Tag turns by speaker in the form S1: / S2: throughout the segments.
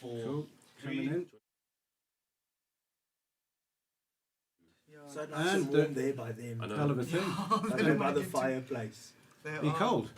S1: Cool. Coming in.
S2: So nice and warm there by them.
S1: Hell of a thing.
S2: By the fireplace.
S1: Be cold.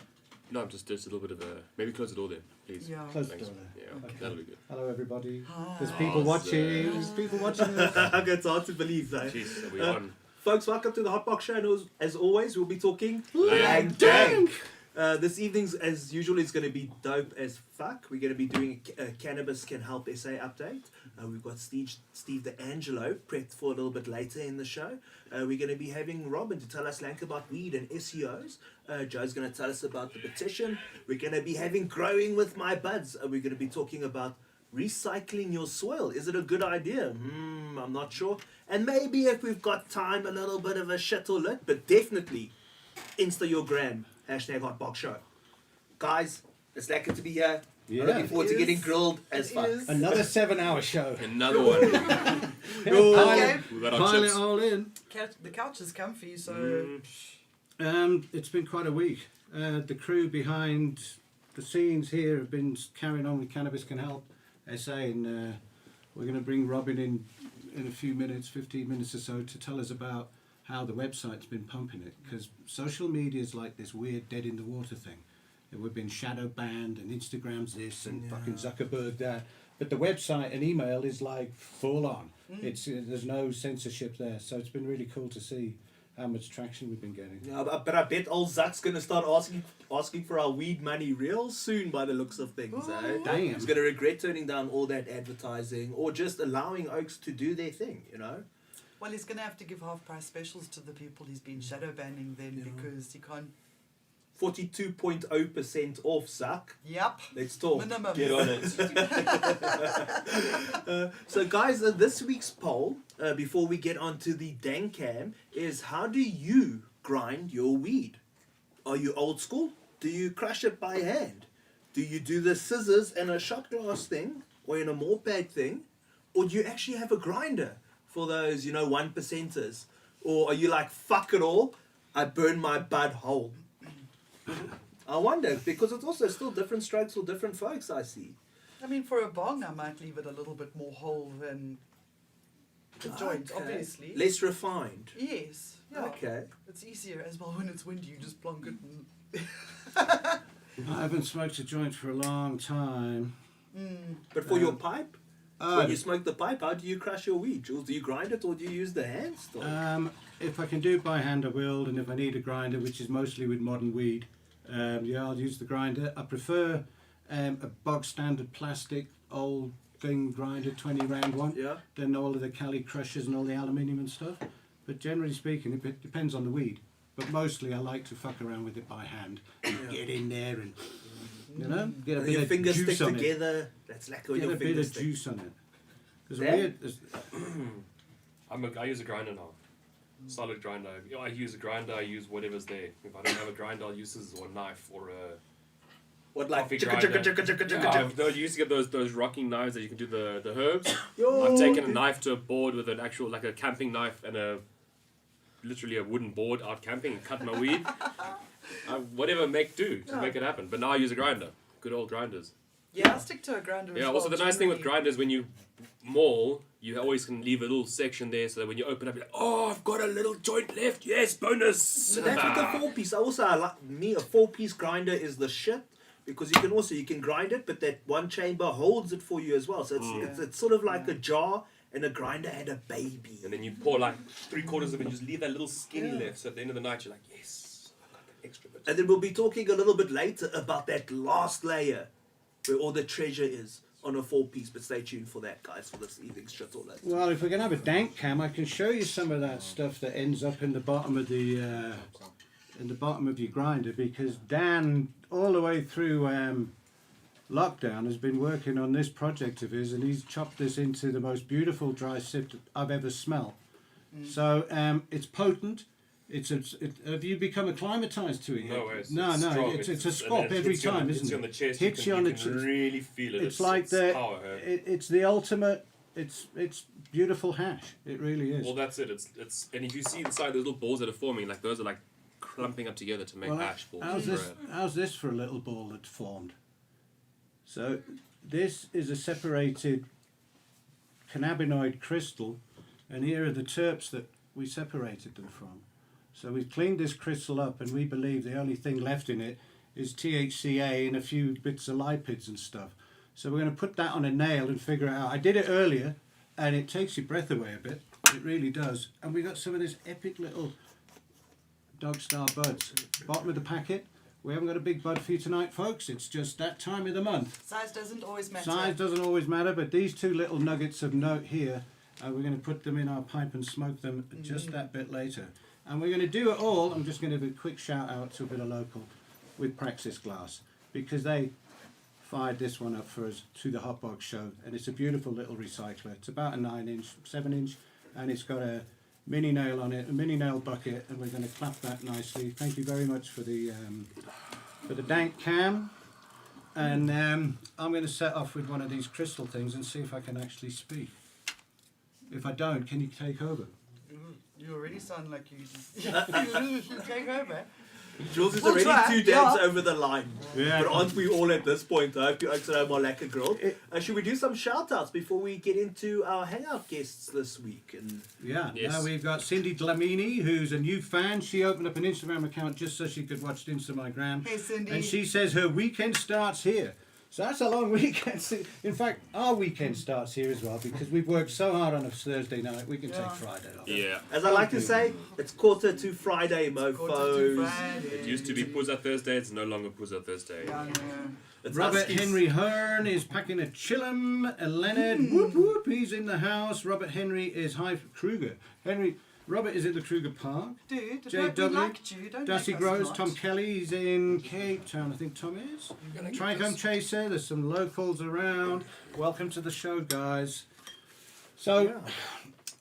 S3: No, just a little bit of a... Maybe close the door there, please.
S4: Yeah.
S1: Close the
S3: Thanks.
S1: door there.
S3: Yeah,
S1: Okay.
S3: that'll be good.
S1: Hello, everybody.
S4: Hi.
S1: There's people watching. There's people watching this.
S2: It's hard to believe though.
S3: Jeez, are we on?
S2: Folks, welcome to the Hotbox Show. And as always, we'll be talking
S3: Lang
S2: Dank. This evening's, as usual, is going to be dope as fuck. We're going to be doing a Cannabis Can Help SA update. We've got Steve Deangelo prepped for a little bit later in the show. We're going to be having Robin to tell us lank about weed and SEOs. Joe's going to tell us about the petition. We're going to be having Growing with My Buds. We're going to be talking about recycling your soil. Is it a good idea? I'm not sure. And maybe if we've got time, a little bit of a shit or lit, but definitely Insta your gram. #Hotbox Show. Guys, it's lekker to be here.
S1: Yeah.
S2: I'm looking forward to getting grilled as fuck.
S1: Another 7-hour show.
S3: Another one.
S4: Okay.
S3: We've got our
S1: Pile it
S3: chips.
S1: all in.
S4: The couch is comfy, so
S1: It's been quite a week. The crew behind the scenes here have been carrying on with Cannabis Can Help SA, and we're going to bring Robin in a few minutes, 15 minutes or so, to tell us about how the website's been pumping it, because social media is like this weird dead in the water thing. And we've been shadow banned, and Instagram's this, and fucking Zuckerberg that. But the website and email is like full on. It's there's no censorship there, so it's been really cool to see how much traction we've been getting.
S2: Yeah, but I bet old Zuck's going to start asking for our weed money real soon by the looks of things. Eh?
S1: Damn.
S2: He's going to regret turning down all that advertising or just allowing Oaks to do their thing, you know?
S4: well, he's going to have to give half-price specials to the people he's been shadow banning then because he can't.
S2: 42.0% off, Zuck.
S4: Yep.
S2: Let's talk.
S4: Minimum.
S3: Get on it.
S2: So guys, this week's poll, before we get on to the Dancam, is how do you grind your weed? Are you old school? Do you crush it by hand? Do you do the scissors and a shot glass thing, or in a malt bag thing? Or do you actually have a grinder for those, 1%ers? Or are you like, fuck it all, I burn my bud whole? I wonder, because it's also still different strokes for different folks, I see.
S4: I mean, for a bong, I might leave it a little bit more whole than the joint,
S2: Okay.
S4: obviously.
S2: Less refined.
S4: Yes. Yeah.
S2: Okay.
S4: It's easier as well when it's windy. You just plonk it and...
S1: I haven't smoked a joint for a long time.
S2: But for your pipe? When you
S1: Uh,
S2: smoke the pipe, how do you crush your weed, Jules? Do you grind it or do you use the hand still?
S1: if I can do it by hand, I will, and if I need a grinder, which is mostly with modern weed, I'll use the grinder. I prefer a bog standard plastic old thing grinder, 20 round one,
S2: Yeah.
S1: than all of the Cali crushers and all the aluminium and stuff. But generally speaking, it depends on the weed. But mostly I like to fuck around with it by hand and get in there and, get a bit
S2: Your
S1: of
S2: fingers
S1: juice
S2: stick
S1: on it.
S2: together. That's like when
S1: Get
S2: your
S1: a bit
S2: fingers
S1: of
S2: stick.
S1: juice on it. There's
S2: There?
S1: weird.
S3: I use a grinder now. Solid grinder. I use a grinder, I use whatever's there. If I don't have a grinder, I'll use scissors or a knife or a
S2: What, like
S3: coffee
S2: chicka,
S3: grinder.
S2: chicka, chicka, chicka, chicka,
S3: Yeah,
S2: chicka.
S3: you used to get those rocking knives that you can do the herbs.
S2: Yo,
S3: I've taken a knife to a board with an actual, like a camping knife and literally a wooden board out camping and cut my weed. Whatever make do to make it happen. But now I use a grinder. Good old grinders.
S4: Yeah, I'll stick to a grinder as
S3: Yeah,
S4: well.
S3: also the nice thing with
S4: generally.
S3: grinders, when you maul, you always can leave a little section there so that when you open up, you're like, oh, I've got a little joint left. Yes, bonus.
S2: So that's with the 4-piece. I like a 4-piece grinder is the shit because you can grind it, but that one chamber holds it for you as well. So it's sort of like a jar and a grinder and a baby.
S3: And then you pour like 3/4 of it and just leave that little skinny left. So at the end of the night, you're like, yes, I've got the extra bit.
S2: And then we'll be talking a little bit later about that last layer where all the treasure is. on a 4-piece, but stay tuned for that, guys, for this evening's shuttle.
S1: Well, if we're going to have a dank cam, I can show you some of that stuff that ends up in the bottom of the your grinder, because Dan, all the way through lockdown, has been working on this project of his, and he's chopped this into the most beautiful dry sip that I've ever smelled. So it's potent. Have you become acclimatized to it yet?
S3: No, it's
S1: No.
S3: strong.
S1: It's a swap every time, isn't it?
S3: Hits you on the chest.
S1: Hits
S3: you
S1: you on the
S3: can
S1: chest.
S3: really feel it.
S1: It's like
S3: it's power.
S1: it's the ultimate. It's beautiful hash. It really is.
S3: Well, that's it. It's and if you see inside the little balls that are forming, like those are like clumping up together to make ash balls.
S1: How's this for a little ball that's formed? So this is a separated cannabinoid crystal, and here are the terps that we separated them from. So we've cleaned this crystal up, and we believe the only thing left in it is THCA and a few bits of lipids and stuff. So we're going to put that on a nail and figure it out. I did it earlier, and it takes your breath away a bit. It really does. And we got some of this epic little Dog Star buds. Bottom of the packet. We haven't got a big bud for you tonight, folks. It's just that time of the month.
S4: Size doesn't always matter.
S1: Size doesn't always matter, but these two little nuggets of note here, we're going to put them in our pipe and smoke them just that bit later. And we're going to do it all. I'm just going to give a quick shout out to a bit of local with Praxis Glass, because they fired this one up for us to the Hot Box show, and it's a beautiful little recycler. It's about a 9-inch, 7-inch, and it's got a mini nail on it, a mini nail bucket, and we're going to clap that nicely. Thank you very much for the dank cam, and I'm going to set off with one of these crystal things and see if I can actually speak. If I don't, can you take over?
S4: You already sound like you take over.
S2: Jules is
S4: We'll
S2: already
S4: try,
S2: 2 days
S4: yeah.
S2: over the line.
S1: Yeah.
S2: But aren't we all at this point? I hope you are more like a girl. Should we do some shout outs before we get into our hangout guests this week? And
S1: Yeah,
S3: Yes.
S1: now we've got Cindy Dlamini, who's a new fan. She opened up an Instagram account just so she could watch the Instagram.
S4: Hey, Cindy.
S1: And she says her weekend starts here. So that's a long weekend. In fact, our weekend starts here as well, because we've worked so hard on a Thursday night, we can take Friday off.
S3: Yeah.
S2: as I like to say, it's quarter to Friday,
S4: Quarter to
S2: mofos.
S4: Friday.
S3: It used to be Puzza Thursday. It's no longer Puzza Thursday.
S4: Yeah, yeah.
S2: It's
S1: Robert
S2: Huskies.
S1: Henry Hearn is packing a chillum. And Leonard, whoop whoop, he's in the house. Robert Henry is Kruger. Robert is at the Kruger Park.
S4: Dude, we
S1: JW,
S4: liked you. Don't
S1: Darcy
S4: make us
S1: Groves,
S4: not.
S1: Tom Kelly, he's in Cape Town, I think Tom is. Trichome Chaser, there's some locals around. Welcome to the show, guys. So,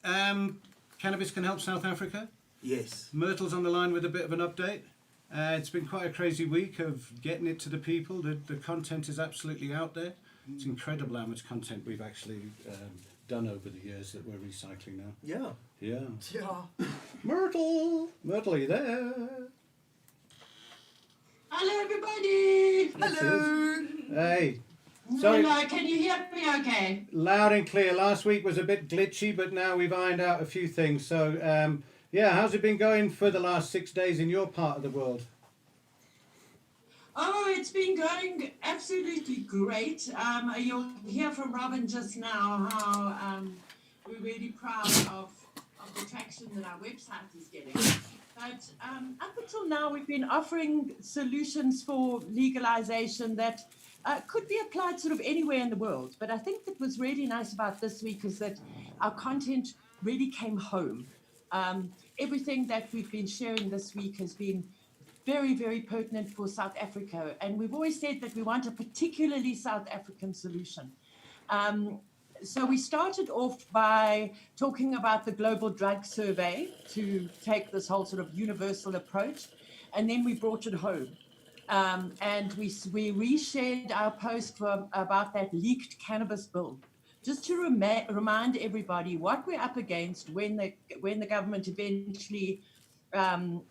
S1: Cannabis Can Help South Africa.
S2: Yes.
S1: Myrtle's on the line with a bit of an update. It's been quite a crazy week of getting it to the people. The content is absolutely out there. It's incredible how much content we've actually done over the years that we're recycling now.
S2: Yeah.
S1: Yeah.
S4: Yeah.
S1: Myrtle! Myrtle, are you there?
S5: Hello, everybody.
S4: Hello.
S1: Hey. Sorry,
S5: Hello, can you hear me okay?
S1: loud and clear. Last week was a bit glitchy, but now we've ironed out a few things. So, yeah, how's it been going for the last 6 days in your part of the world?
S5: Oh, it's been going absolutely great. You'll hear from Robin just now how we're really proud of the traction that our website is getting. But up until now, we've been offering solutions for legalization that could be applied sort of anywhere in the world. But I think that was really nice about this week is that our content really came home. Everything that we've been sharing this week has been very, very pertinent for South Africa. And we've always said that we want a particularly South African solution. So we started off by talking about the Global Drug Survey to take this whole sort of universal approach. And then we brought it home. And we reshared our post about that leaked cannabis bill, just to remind everybody what we're up against when the government eventually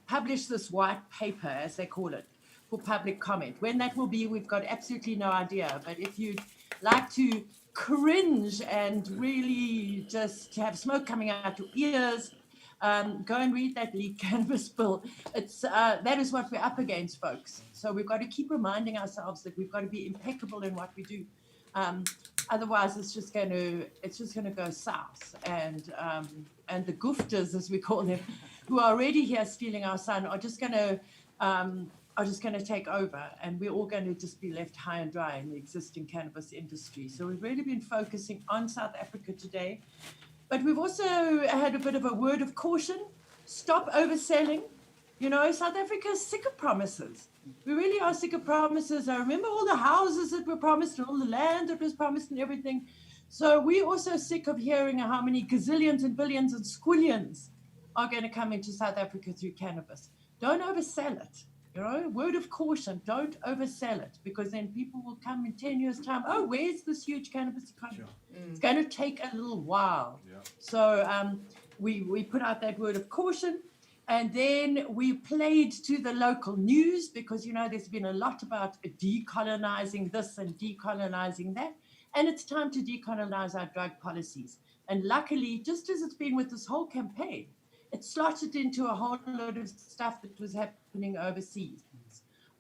S5: publish this white paper, as they call it, for public comment. When that will be, we've got absolutely no idea. But if you'd like to cringe and really just have smoke coming out your ears, go and read that leaked cannabis bill. It's that is what we're up against, folks. So we've got to keep reminding ourselves that we've got to be impeccable in what we do. Otherwise, it's just going to go south. And the goofters, as we call them, who are already here stealing our sun, are just going to are just going to take over, and we're all going to just be left high and dry in the existing cannabis industry. So we've really been focusing on South Africa today, but we've also had a bit of a word of caution. Stop overselling. You know, South Africa is sick of promises. We really are sick of promises. I remember all the houses that were promised and all the land that was promised and everything. So we're also sick of hearing how many gazillions and billions and squillions are going to come into South Africa through cannabis. Don't oversell it. You know, word of caution, don't oversell it, because then people will come in 10 years' time, oh, where's this huge cannabis economy? Sure. It's going to take a little while. Yeah. So we put out that word of caution, and then we played to the local news, because, you know, there's been a lot about decolonizing this and decolonizing that, and it's time to decolonize our drug policies. And luckily, just as it's been with this whole campaign, it slotted into a whole lot of stuff that was happening overseas.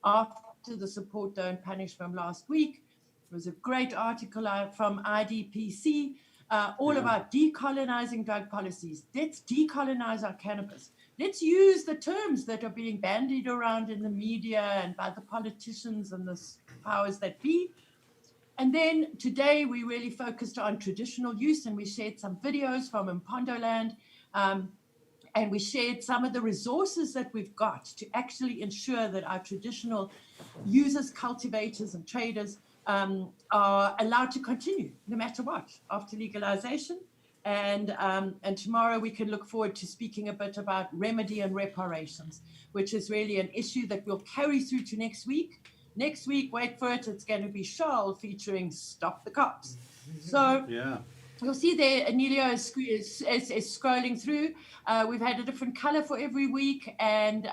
S5: After the Support Don't Punish from last week, there was a great article from IDPC, all about decolonizing drug policies. Let's decolonize our cannabis. Let's use the terms that are being bandied around in the media and by the politicians and the powers that be. And then today we really focused on traditional use, and we shared some videos from Mpondoland. And we shared some of the resources that we've got to actually ensure that our traditional users, cultivators, and traders are allowed to continue no matter what after legalization. And tomorrow we can look forward to speaking a bit about remedy and reparations, which is really an issue that we'll carry through to next week. Next week, wait for it, it's going to be Charles featuring Stop the Cops. So yeah. You'll see there, Anelio is scrolling through. We've had a different color for every week, and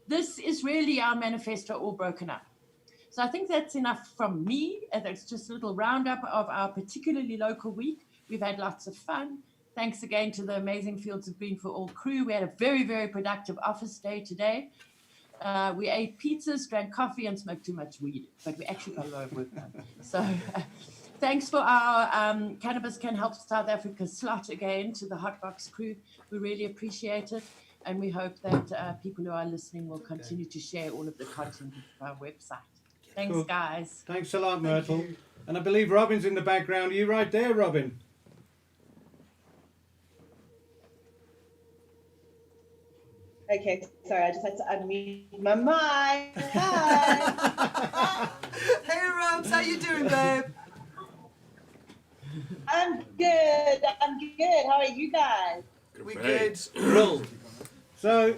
S5: this is really our manifesto all broken up. So I think that's enough from me. That's just a little roundup of our particularly local week. We've had lots of fun. Thanks again to the amazing Fields of Green for All crew. We had a very, very productive office day today. We ate pizzas, drank coffee, and smoked too much weed, but we actually got a lot of work done. So thanks for our Cannabis Can Help South Africa slot again to the Hotbox crew. We really appreciate it, and we hope that people who are listening will continue to share all of the content of our website. Thanks, cool. Guys.
S1: Thanks a lot, Myrtle. And I believe Robin's in the background. Are you right there, Robin?
S6: Okay, sorry, I just had to unmute my mic. Hi.
S4: Hey, Robs, how you doing, babe?
S6: I'm good. How are you guys?
S4: We good.
S1: So,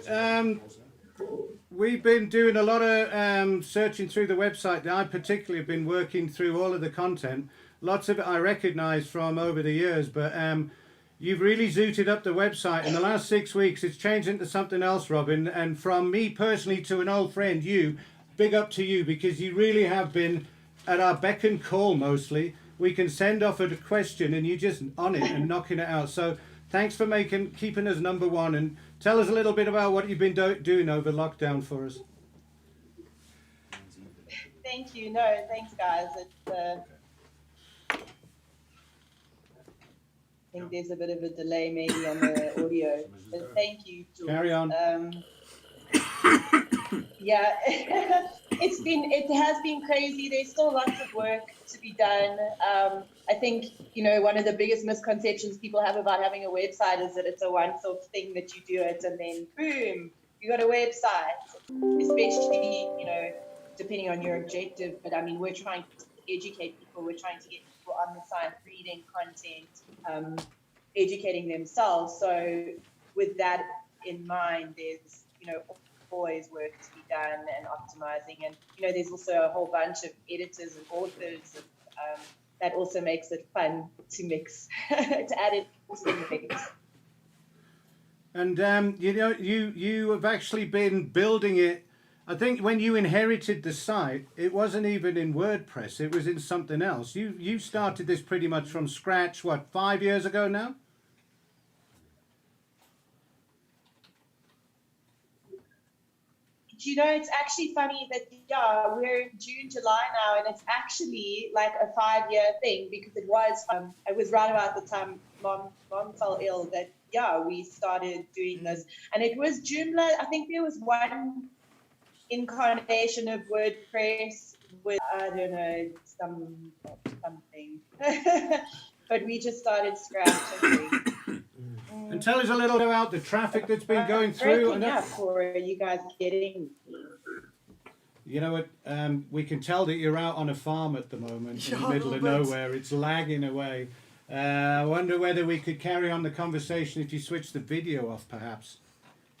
S1: we've been doing a lot of searching through the website. I particularly have been working through all of the content. Lots of it I recognise from over the years, but you've really zooted up the website. In the last 6 weeks, it's changed into something else, Robin. And from me personally to an old friend, you, big up to you, because you really have been at our beck and call mostly. We can send off a question and you just on it and knocking it out. So thanks for keeping us number one, and tell us a little bit about what you've been doing over lockdown for us.
S6: Thank you. No, thanks, guys. I think there's a bit of a delay maybe on the audio, but thank you, George.
S1: Carry on.
S6: Yeah, it has been crazy. There's still lots of work to be done. I think, one of the biggest misconceptions people have about having a website is that it's a once-off thing that you do it and then boom, you got a website. Especially, depending on your objective. But I mean, we're trying to educate people. We're trying to get people on the site, reading content, educating themselves. So with that in mind, there's, always work to be done and optimizing. And, there's also a whole bunch of editors and authors that also makes it fun to mix, to add it to the mix.
S1: And, you have actually been building it. I think when you inherited the site, it wasn't even in WordPress. It was in something else. You started this pretty much from scratch, 5 years ago now?
S6: It's actually funny that, we're in June, July now, and it's actually like a 5-year thing, because it was right about the time mom fell ill that, we started doing this. And it was June, I think there was one incarnation of WordPress with, I don't know, something. But we just started scratching.
S1: And tell us a little about the traffic that's been going through.
S6: Breaking up, or are you guys getting?
S1: You know what? We can tell that you're out on a farm at the moment, in the
S4: Yeah,
S1: middle of
S4: but-
S1: nowhere. It's lagging away. I wonder whether we could carry on the conversation if you switch the video off, perhaps.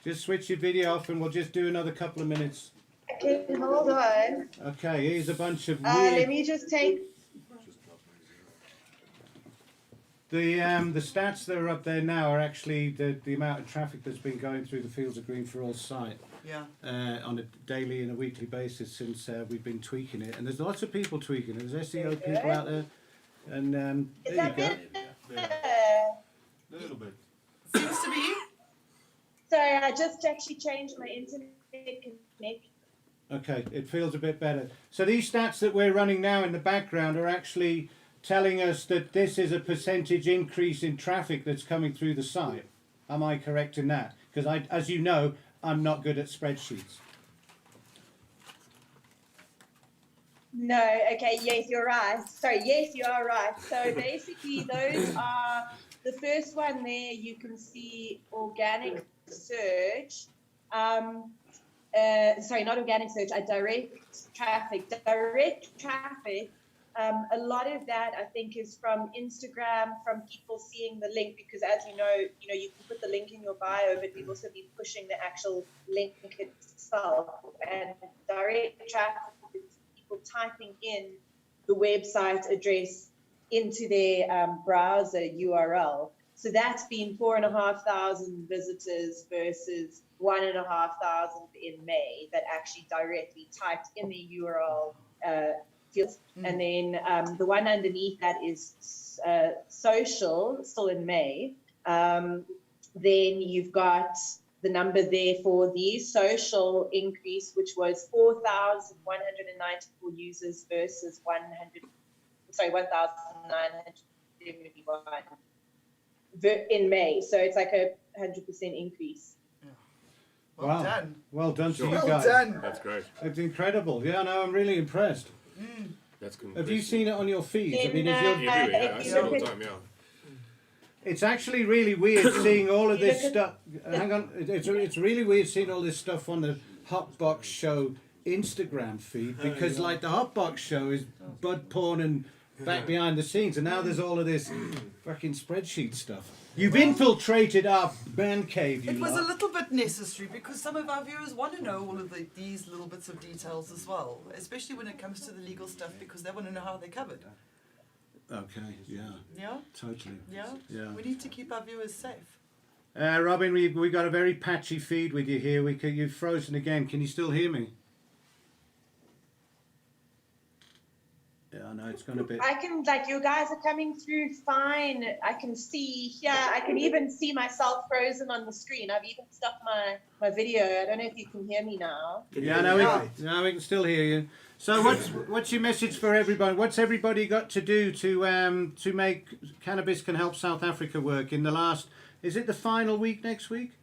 S1: Just switch your video off, and we'll just do another couple of minutes.
S6: Okay, hold on.
S1: Okay, here's a bunch of
S6: Let
S1: weird.
S6: me just take.
S1: The stats that are up there now are actually the amount of traffic that's been going through the Fields of Green for All site
S4: Yeah.
S1: on a daily and a weekly basis since we've been tweaking it. And there's lots of people tweaking it. There's SEO people out there. And
S6: Is
S1: there you
S6: that
S1: go.
S6: better?
S7: A little bit.
S4: Seems to be.
S6: Sorry, I just actually changed my internet connection.
S1: Okay, it feels a bit better. So these stats that we're running now in the background are actually telling us that this is a percentage increase in traffic that's coming through the site. Am I correct in that? Because as you know, I'm not good at spreadsheets.
S6: No, okay, yes, you're right. Sorry, yes, you are right. So basically, those are the first one there. You can see organic search. Sorry, not organic search. Direct traffic. Direct traffic. A lot of that, I think, is from Instagram, from people seeing the link, because as you know, you can put the link in your bio, but we've also been pushing the actual link itself. And direct traffic is people typing in the website address into their browser URL. So that's been 4,500 visitors versus 1,500 in May that actually directly typed in the URL field. And then the one underneath that is social, still in May. Then you've got the number there for the social increase, which was 4,194 users versus 1,971 in May. So it's like a 100% increase.
S4: Well
S1: Wow.
S4: done.
S1: Well done to
S3: Sure.
S1: you
S4: Well
S1: guys.
S4: done.
S3: That's great.
S1: It's incredible. Yeah, no, I'm really impressed.
S3: That's cool.
S1: Have you seen it on your feeds? I mean, if
S6: Then,
S1: you're,
S3: Everywhere, yeah. I
S6: if
S3: see
S6: you
S3: it all
S6: look
S3: the
S6: at-
S3: time, yeah.
S1: it's actually really weird seeing all of
S6: You
S1: this
S6: look
S1: stuff. Hang on, it's really weird seeing all this stuff on the Hotbox Show Instagram feed, because like the Hotbox Show is bud porn and back behind the scenes, and now there's all of this fucking spreadsheet stuff. You've infiltrated our man cave, you
S4: It was a
S1: lot.
S4: little bit necessary because some of our viewers want to know all of these little bits of details as well, especially when it comes to the legal stuff, because they want to know how they're covered.
S1: Okay, yeah,
S4: Yeah?
S1: totally.
S4: Yeah?
S1: Yeah.
S4: We need to keep our viewers safe.
S1: Robin, we got a very patchy feed with you here. You've frozen again. Can you still hear me? Yeah, I know it's gone a bit.
S6: I can, like, you guys are coming through fine. I can see here. I can even see myself frozen on the screen. I've even stopped my video. I don't know if you can hear me now.
S1: Yeah, no, we can still hear you. So what's your message for everybody? What's everybody got to do to make Cannabis Can Help South Africa work in the last? Is it the final week next week?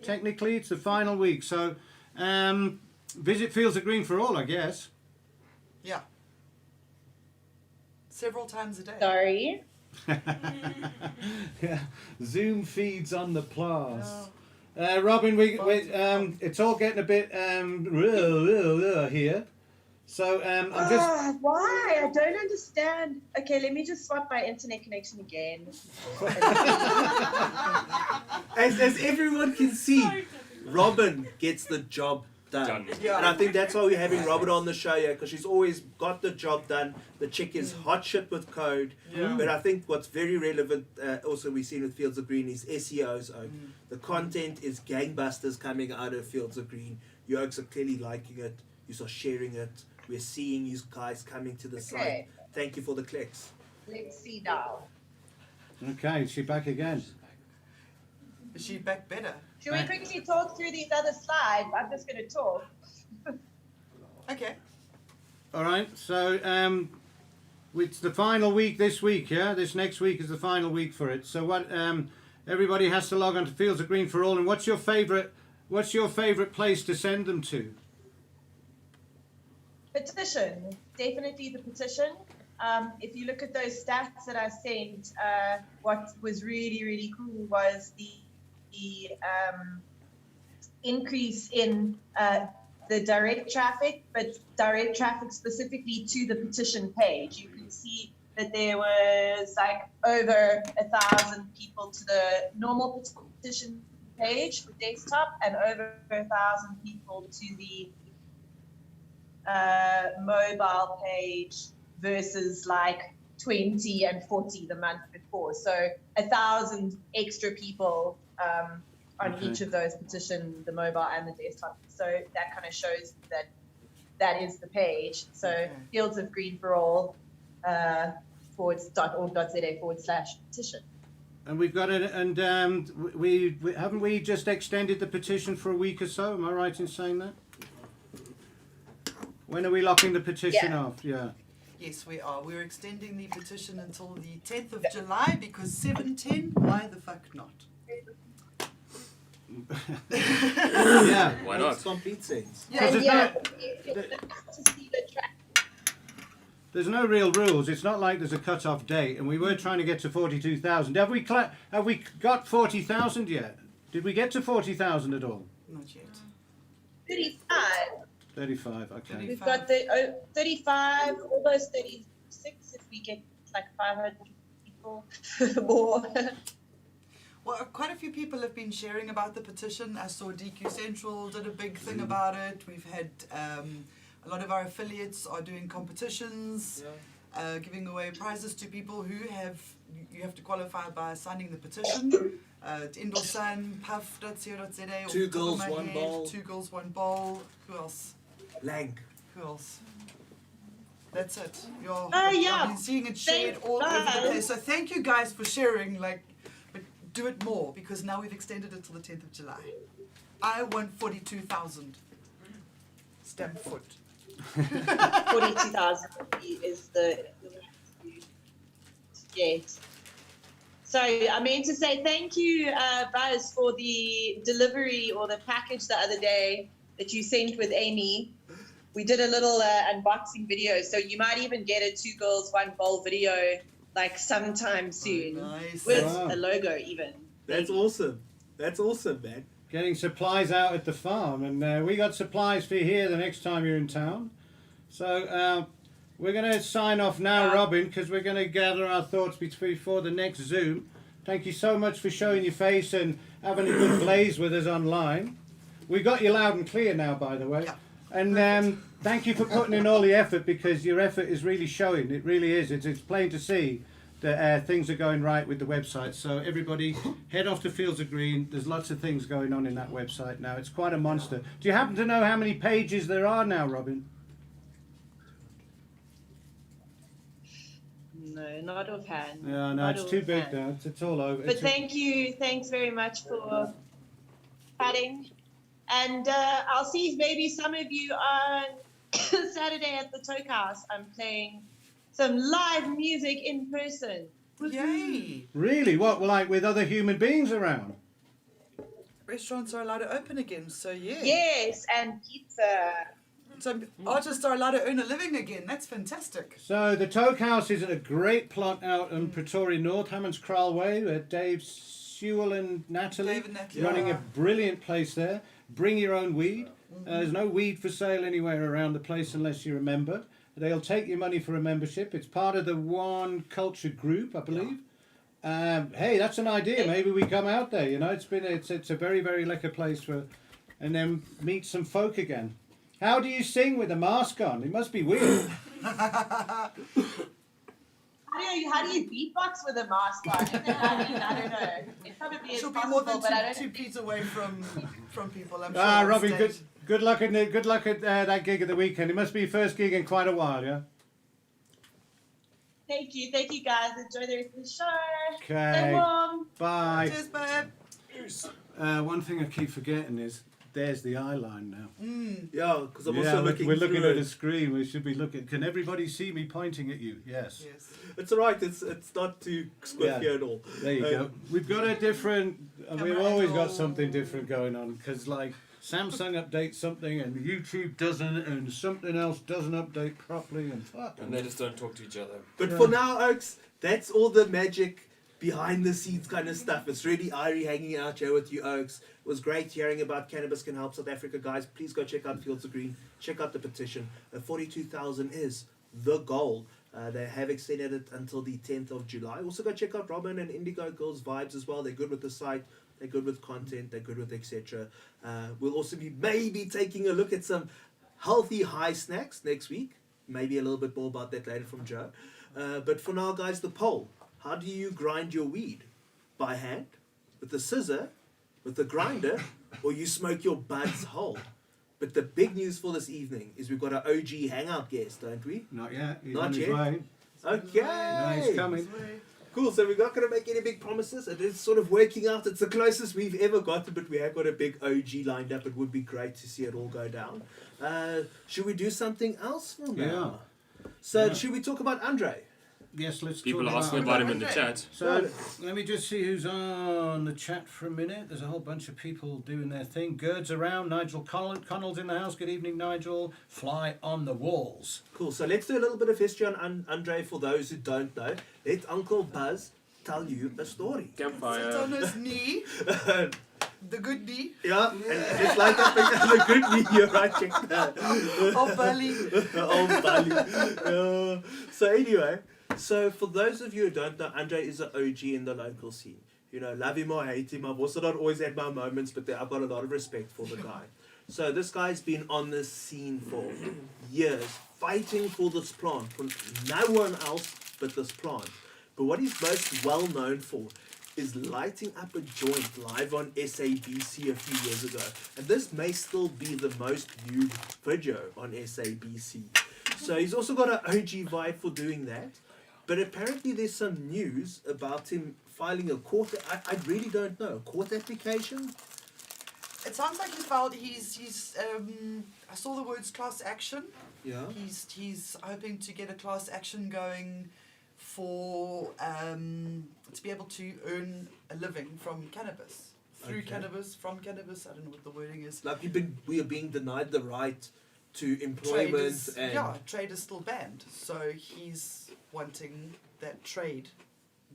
S1: Technically, it's the final week. So visit Fields of Green for All, I guess.
S4: Yeah. Several times a day.
S6: Sorry.
S1: Yeah, Zoom feeds on the Plas. Robin, it's all getting a bit here. So I'm just.
S6: Why? I don't understand. Okay, let me just swap my internet connection again.
S2: As everyone can see, Robin gets the job done.
S3: Done.
S4: Yeah.
S2: And I think that's why we're having Robin on the show here, because she's always got the job done. The chick is hot shit with code.
S4: Yeah.
S2: But I think what's very relevant, also we've seen with Fields of Green, is SEO's own. The content is gangbusters coming out of Fields of Green. You folks are clearly liking it. You are sharing it. We're seeing you guys coming to the site.
S6: Okay.
S2: Thank you for the clicks.
S6: Let's see now.
S1: Okay, is she back again?
S4: Is she back better?
S6: Should we quickly talk through these other slides? I'm just going to talk.
S4: Okay.
S1: All right. So it's the final week this week. Yeah, this next week is the final week for it. So what? Everybody has to log on to Fields of Green for All. And what's your favorite place to send them to?
S6: Petition, definitely the petition. If you look at those stats that I sent, what was really, really cool was the increase in the direct traffic, but direct traffic specifically to the petition page. You can see that there was like over 1,000 people to the normal petition page for desktop and over 1,000 people to the mobile page versus like 20 and 40 the month before. So 1,000 extra people on each of those petition, the mobile and the desktop. So that kind of shows that that is the page. So Fields of Green for All .org.za/petition.
S1: And we've got it, and we haven't we just extended the petition for a week or so? Am I right in saying that? When are we locking the petition off? Yeah.
S4: Yes, we are. We're extending the petition until the 10th of July because 7/10, why the fuck not?
S1: Yeah.
S3: Why
S2: Makes
S3: not?
S2: complete sense.
S4: Yeah,
S1: There's
S6: Yeah,
S1: no-
S6: to see the track.
S1: There's no real rules. It's not like there's a cut-off date, and we were trying to get to 42,000. Have we got 40,000 yet? Did we get to 40,000 at all?
S4: not yet.
S6: 35.
S1: 35. Okay.
S6: We've got the 35, almost 36 if we get like 500 people more.
S4: Well, quite a few people have been sharing about the petition. I saw DQ Central did a big thing about it. We've had a lot of our affiliates are doing competitions, giving away prizes to people who you have to qualify by signing the petition. Indoor Sun, puff.co.za.
S2: 2 girls, 1 bowl.
S4: 2 girls, 1 bowl. Who else?
S2: Lang.
S4: Who else? That's it.
S6: Yeah.
S4: I've been seeing it shared
S6: Thanks,
S4: all over the
S6: guys.
S4: place. So thank you guys for sharing. But do it more because now we've extended it till the 10th of July. I want 42,000. Stamp foot.
S6: 42,000 is the get. Sorry, I meant to say thank you, Buzz, for the delivery or the package the other day that you sent with Amy. We did a little unboxing video, so you might even get a 2 girls, 1 bowl video like sometime soon
S4: Nice.
S6: with
S1: Wow.
S6: a logo even.
S2: That's awesome. That's awesome, man.
S1: Getting supplies out at the farm, and we got supplies for you here the next time you're in town. So we're going to sign off now, Robin, because we're going to gather our thoughts before the next Zoom. Thank you so much for showing your face and having a good blaze with us online. We got you loud and clear now, by the way.
S4: Yeah.
S1: And thank you for putting in all the effort, because your effort is really showing. It really is. It's plain to see that things are going right with the website. So everybody, head off to Fields of Green. There's lots of things going on in that website now. It's quite a monster. Do you happen to know how many pages there are now, Robin?
S6: No, not offhand.
S1: Yeah, no,
S6: Not
S1: it's too big
S6: offhand.
S1: now. It's all over.
S6: But thanks very much for chatting. And I'll see maybe some of you on Saturday at the Toke House. I'm playing some live music in person.
S4: Yay!
S1: Really? What, like with other human beings around?
S4: Restaurants are allowed to open again, so yeah.
S6: Yes, and pizza.
S4: So artists are allowed to earn a living again. That's fantastic.
S1: So the Toke House is a great plot out in Pretoria North, Hammond's Kraal Way, where Dave Sewell and Natalie
S4: Dave and Natalie.
S1: running
S4: Yeah.
S1: a brilliant place there. Bring your own weed. There's no weed for sale anywhere around the place unless you're a member. They'll take your money for a membership. It's part of the One Culture Group, I believe. Hey, that's an idea. Maybe we come out there. You know, it's a very, very liquor place and then meet some folk again. How do you sing with a mask on? It must be weird.
S6: How do you beatbox with a mask on? I don't know. It probably is
S4: She'll be more
S6: possible,
S4: than
S6: but I don't.
S4: 2 feet away from people. I'm sure.
S1: Ah,
S4: on
S1: Robin,
S4: stage.
S1: good luck at that gig at the weekend. It must be your first gig in quite a while, yeah.
S6: Thank you guys. Enjoy the rest of the show.
S1: Okay.
S6: Stay warm.
S1: Bye.
S4: Cheers, babe.
S1: One thing I keep forgetting is there's the eye line now.
S2: Yeah, because I'm
S1: Yeah,
S2: also looking
S1: we're looking
S2: through
S1: at
S2: it.
S1: a screen. We should be looking. Can everybody see me pointing at you? Yes.
S4: Yes.
S2: It's alright, it's not too squiffy
S1: Yeah.
S2: at all.
S1: There you go. We've got a different. We've
S4: Camera
S1: always got
S4: angle.
S1: something different going on because, like, Samsung updates something and YouTube doesn't, and something else doesn't update properly, and fuck.
S3: And they just don't talk to each other.
S2: But for now, Oaks, that's all the magic behind the scenes kind of stuff. It's really Irie hanging out here with you, Oaks. It was great hearing about Cannabis Can Help South Africa, guys. Please go check out Fields of Green. Check out the petition. 42,000 is the goal. They have extended it until the 10th of July. Also go check out Robin and Indigo Girls Vibes as well. They're good with the site. They're good with content. They're good with etc. We'll also be maybe taking a look at some healthy high snacks next week. Maybe a little bit more about that later from Joe. But for now, guys, the poll. How do you grind your weed? By hand? With the scissor? With the grinder? Or you smoke your buds whole? But the big news for this evening is we've got an OG hangout guest, don't we?
S1: Not yet. He's
S2: Not
S1: on his
S2: yet?
S1: way.
S2: Okay.
S1: No, he's coming.
S2: Cool, so we're not going to make any big promises. It is sort of working out. It's the closest we've ever gotten, but we have got a big OG lined up. It would be great to see it all go down. Should we do something else for now? So
S1: Yeah.
S2: should we talk about Andre?
S1: Yes, let's
S3: People
S1: talk
S3: are asking about him in the
S4: Andre.
S3: chat.
S1: So let me just see who's on the chat for a minute. There's a whole bunch of people doing their thing. Gerd's around. Nigel Connell's in the house. Good evening, Nigel. Fly on the walls.
S2: Cool, so let's do a little bit of history on Andre for those who don't know. Let Uncle Buzz tell you a story.
S4: Sit on
S3: Campfire.
S4: his knee, the good knee,
S2: Yeah, and just like that, the good knee, you're right, check that.
S4: or belly.
S2: Oh, Bali. So anyway, so for those of you who don't know, Andre is an OG in the local scene. You know, love him or hate him. I've also not always had my moments, but I've got a lot of respect for the guy. So this guy's been on this scene for years, fighting for this plant, for no one else but this plant. But what he's most well known for is lighting up a joint live on SABC a few years ago. And this may still be the most viewed video on SABC. So he's also got an OG vibe for doing that. But apparently there's some news about him filing a court, I really don't know, a court application?
S4: It sounds like he's filed. He's. I saw the words class action.
S2: Yeah.
S4: He's hoping to get a class action going for to be able to earn a living from cannabis, through
S2: Okay.
S4: cannabis, from cannabis. I don't know what the wording is.
S2: Like we are being denied the right to
S4: Trade
S2: employment
S4: is,
S2: and
S4: yeah, trade is still banned. So he's wanting that trade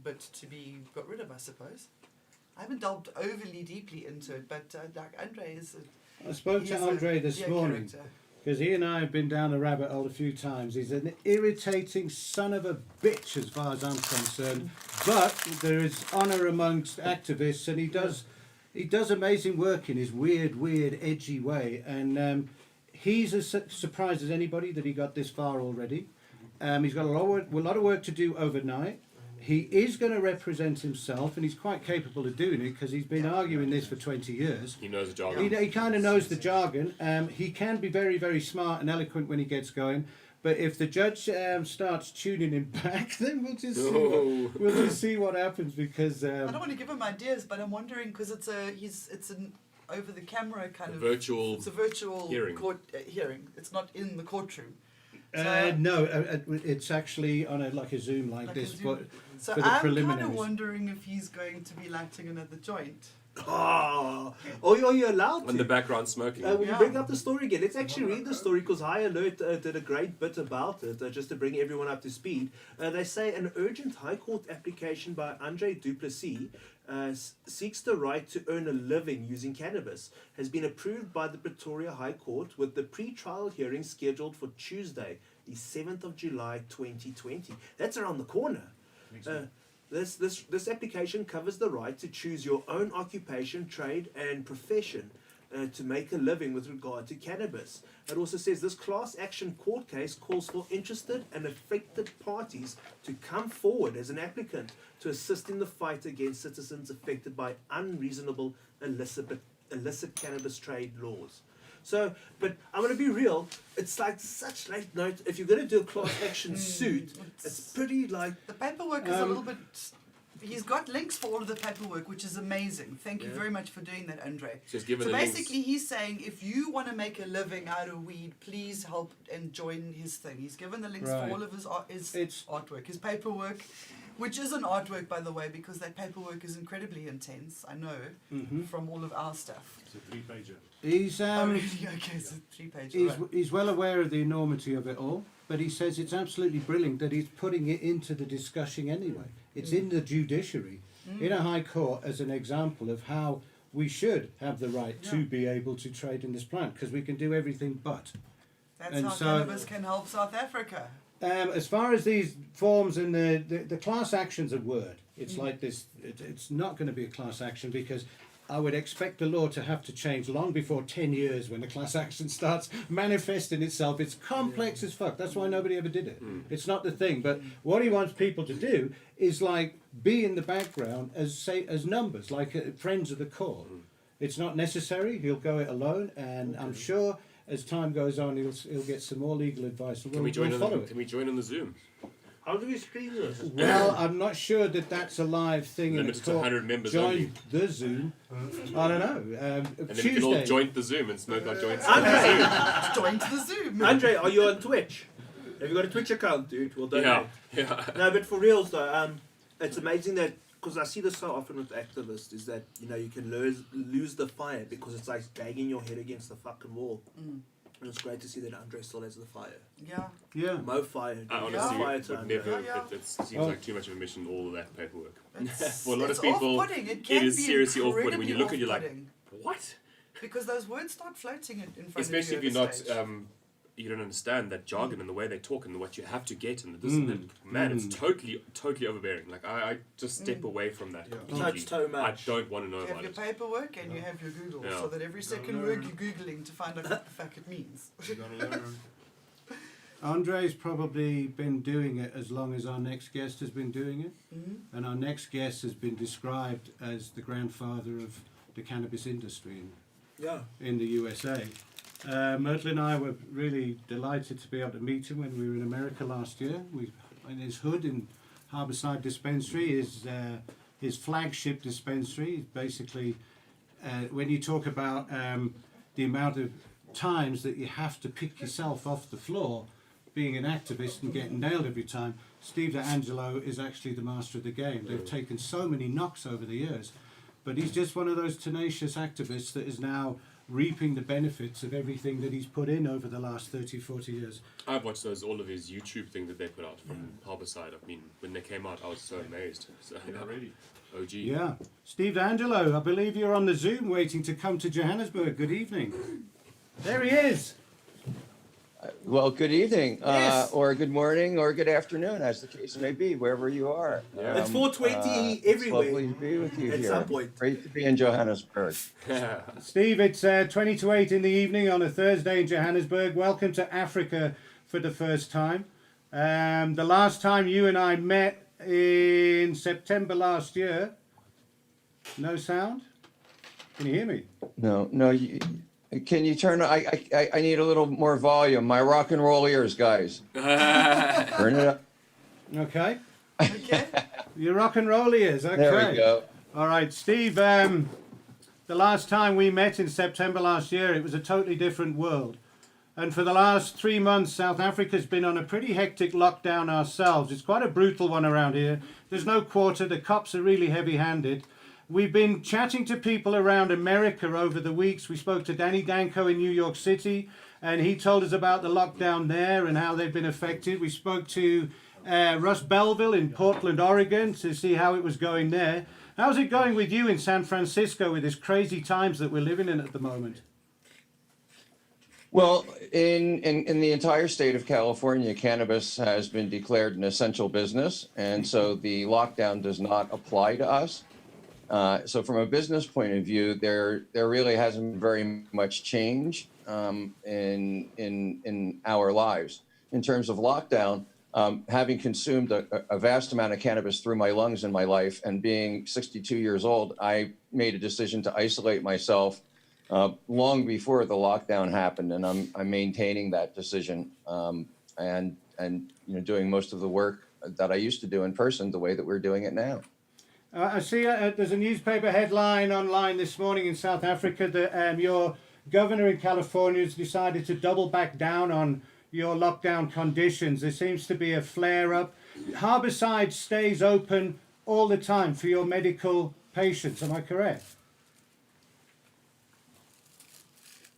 S4: bit to be got rid of, I suppose. I haven't delved overly deeply into it, but like Andre is.
S1: I spoke
S4: He's
S1: to
S4: a-
S1: Andre this
S4: yeah,
S1: morning
S4: character.
S1: because he and I have been down the rabbit hole a few times. He's an irritating son of a bitch as far as I'm concerned, but there is honour amongst activists, and he does amazing work in his weird, edgy way, and he's as surprised as anybody that he got this far already. He's got a lot of work to do overnight. He is going to represent himself, and he's quite capable of doing it because he's been arguing this for 20 years.
S3: He knows the jargon.
S1: He kind of knows the jargon. He can be very, very smart and eloquent when he gets going. But if the judge starts tuning him back, then we'll just see what happens. Because
S4: I don't want to give him ideas, but I'm wondering because it's an over the camera kind of
S3: Virtual
S4: It's a virtual
S3: hearing.
S4: court hearing. It's not in the courtroom.
S1: no, it's actually on a Zoom like
S4: Like a
S1: this,
S4: Zoom.
S1: but
S4: So
S1: for the
S4: I'm kind
S1: preliminaries.
S4: of wondering if he's going to be lighting another joint.
S2: oh, are you allowed
S3: In
S2: to?
S3: the background smoking.
S2: Will you
S4: Yeah.
S2: bring up the story again? Let's actually read the story because High Alert did a great bit about it, just to bring everyone up to speed. They say an urgent High Court application by Andre Duplessis seeks the right to earn a living using cannabis has been approved by the Pretoria High Court with the pre-trial hearing scheduled for Tuesday, the 7th of July 2020. That's around the corner. This application covers the right to choose your own occupation, trade and profession to make a living with regard to cannabis. It also says this class action court case calls for interested and affected parties to come forward as an applicant to assist in the fight against citizens affected by unreasonable illicit cannabis trade laws. So, but I'm going to be real, it's like such late note. If you're going to do a class action suit, it's pretty like...
S4: The paperwork is a little bit. He's got links for all of the paperwork, which is amazing. Thank you
S2: Yeah.
S4: very much for doing that, Andre.
S3: Just give it
S4: So
S3: the links.
S4: basically, he's saying if you want to make a living out of weed, please help and join his thing. He's given the links
S1: Right.
S4: for all of his
S1: It's-
S4: artwork, his paperwork. Which is an artwork, by the way, because that paperwork is incredibly intense. I know from all of our stuff.
S7: It's a 3-pager.
S1: He's
S4: Oh, really? Okay, it's a 3-page.
S1: he's well aware of the enormity of it all, but he says it's absolutely brilliant that he's putting it into the discussion anyway. It's in the judiciary, in a high court, as an example of how we should have the right to be able to trade in this plant, because we can do everything but.
S4: That's
S1: and
S4: how
S1: so-
S4: cannabis can help South Africa.
S1: As far as these forms and the class action's a word. It's like this. It's not going to be a class action because I would expect the law to have to change long before 10 years when the class action starts manifesting itself. It's complex as fuck. That's why nobody ever did it. It's not the thing. But what he wants people to do is like be in the background as numbers, like friends of the cause. It's not necessary. He'll go it alone, and I'm sure as time goes on, he'll get some more legal advice. And
S3: Can we join
S1: we'll follow
S3: on?
S1: it.
S3: Can we join on the Zoom?
S2: How do we screen this?
S1: Well, I'm not sure that that's a live thing. and
S3: Limited
S1: it's
S3: to
S1: called
S3: 100 members
S1: Join
S3: only.
S1: the Zoom. I don't know.
S3: And then we
S1: Tuesday.
S3: can all join the Zoom and smoke our joints.
S2: Andre,
S4: Join to the Zoom.
S2: Andre, are you on Twitch? Have you got a Twitch account, dude? Well, donate.
S3: Yeah.
S2: No, but for reals though, it's amazing that, because I see this so often with activists, is that you can lose the fire because it's like banging your head against the fucking wall. And it's great to see that Andre still has the fire.
S4: Yeah.
S1: Yeah.
S2: Mo fire. dude.
S3: I
S2: Fire
S3: honestly
S2: to
S3: would
S2: Andre.
S3: never.
S4: Yeah.
S3: It seems like too much of a mission. All of that paperwork.
S4: It's,
S3: For a lot
S4: it's
S3: of people,
S4: off-putting. It can
S3: is
S4: be
S3: seriously off-putting. When you look
S4: incredibly
S3: at it, you're like,
S4: off-putting.
S3: what?
S4: Because those words start floating in front
S3: Especially
S4: of
S3: if
S4: you.
S3: you're
S4: at a
S3: not.
S4: stage.
S3: You don't understand that jargon and the way they talk and what you have to get and this and that. Man, it's totally overbearing. Like I just step away from that. completely.
S2: No, it's too much.
S3: I don't want to know
S4: You have
S3: about
S4: your
S3: it.
S4: paperwork and you have your Google,
S3: Yeah.
S4: so that every second word you're Googling to find out what the fuck it means.
S7: You gotta learn.
S1: Andre's probably been doing it as long as our next guest has been doing it. And our next guest has been described as the grandfather of the cannabis industry
S2: Yeah.
S1: in the USA. Myrtle and I were really delighted to be able to meet him when we were in America last year. In his hood in Harbourside Dispensary is his flagship dispensary. Basically, when you talk about the amount of times that you have to pick yourself off the floor, being an activist and getting nailed every time, Steve Deangelo is actually the master of the game. They've taken so many knocks over the years, but he's just one of those tenacious activists that is now reaping the benefits of everything that he's put in over the last 30, 40 years.
S3: I've watched all of his YouTube thing that they put out from Harbourside. I mean, when they came out, I was so amazed. So,
S7: Already.
S3: OG.
S1: Yeah. Steve Deangelo, I believe you're on the Zoom waiting to come to Johannesburg. Good evening. There he is.
S8: Well, good evening,
S1: Yes.
S8: or good morning, or good afternoon, as the case may be, wherever you are.
S3: Yeah.
S2: It's 4:20 everywhere.
S8: It's lovely to be with you
S2: At
S8: here.
S2: some point.
S8: Great to be in Johannesburg.
S1: Steve, it's 20 to 8 in the evening on a Thursday in Johannesburg. Welcome to Africa for the first time. The last time you and I met in September last year. No sound? Can you hear me?
S8: No, can you turn? I need a little more volume. My rock and roll ears, guys. Turn it up.
S1: Okay.
S4: Okay.
S1: Your rock and roll ears. Okay.
S8: There we go.
S1: All right, Steve. The last time we met in September last year, it was a totally different world. And for the last 3 months, South Africa's been on a pretty hectic lockdown ourselves. It's quite a brutal one around here. There's no quarter. The cops are really heavy-handed. We've been chatting to people around America over the weeks. We spoke to Danny Danko in New York City, and he told us about the lockdown there and how they've been affected. We spoke to Russ Belville in Portland, Oregon, to see how it was going there. How's it going with you in San Francisco with this crazy times that we're living in at the moment?
S8: Well, in the entire state of California, cannabis has been declared an essential business, and so the lockdown does not apply to us. So from a business point of view, there really hasn't been very much change in our lives. In terms of lockdown, having consumed a vast amount of cannabis through my lungs in my life and being 62 years old, I made a decision to isolate myself long before the lockdown happened, and I'm maintaining that decision and doing most of the work that I used to do in person the way that we're doing it now.
S1: I see there's a newspaper headline online this morning in South Africa that your governor in California has decided to double back down on your lockdown conditions. There seems to be a flare-up. Harbourside stays open all the time for your medical patients. Am I correct?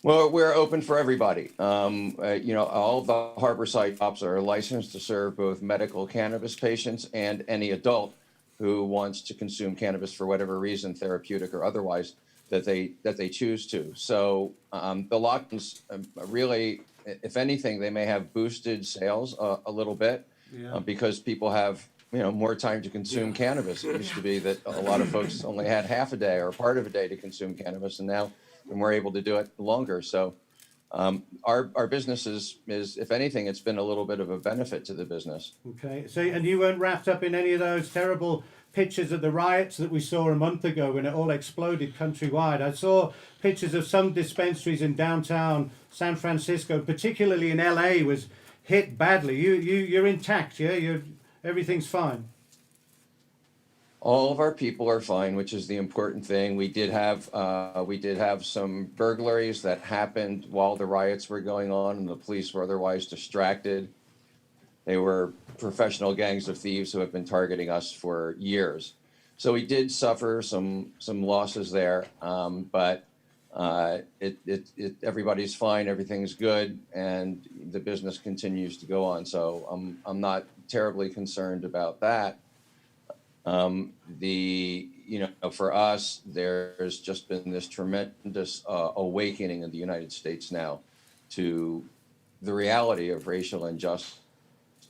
S8: Well, we're open for everybody. All the Harborside shops are licensed to serve both medical cannabis patients and any adult who wants to consume cannabis for whatever reason, therapeutic or otherwise, that they choose to. So the lockdowns really, if anything, they may have boosted sales a little bit because people have more time to consume cannabis. It used to be that a lot of folks only had half a day or part of a day to consume cannabis, and now we're able to do it longer. So our business is, if anything, it's been a little bit of a benefit to the business.
S1: Okay. So, and you weren't wrapped up in any of those terrible pictures of the riots that we saw a month ago when it all exploded countrywide. I saw pictures of some dispensaries in downtown San Francisco, particularly in LA, was hit badly. You're intact, yeah? Everything's fine.
S8: All of our people are fine, which is the important thing. We did have some burglaries that happened while the riots were going on, and the police were otherwise distracted. They were professional gangs of thieves who have been targeting us for years. So we did suffer some losses there, but everybody's fine, everything's good, and the business continues to go on. So I'm not terribly concerned about that. For us, there's just been this tremendous awakening in the United States now to the reality of racial injustice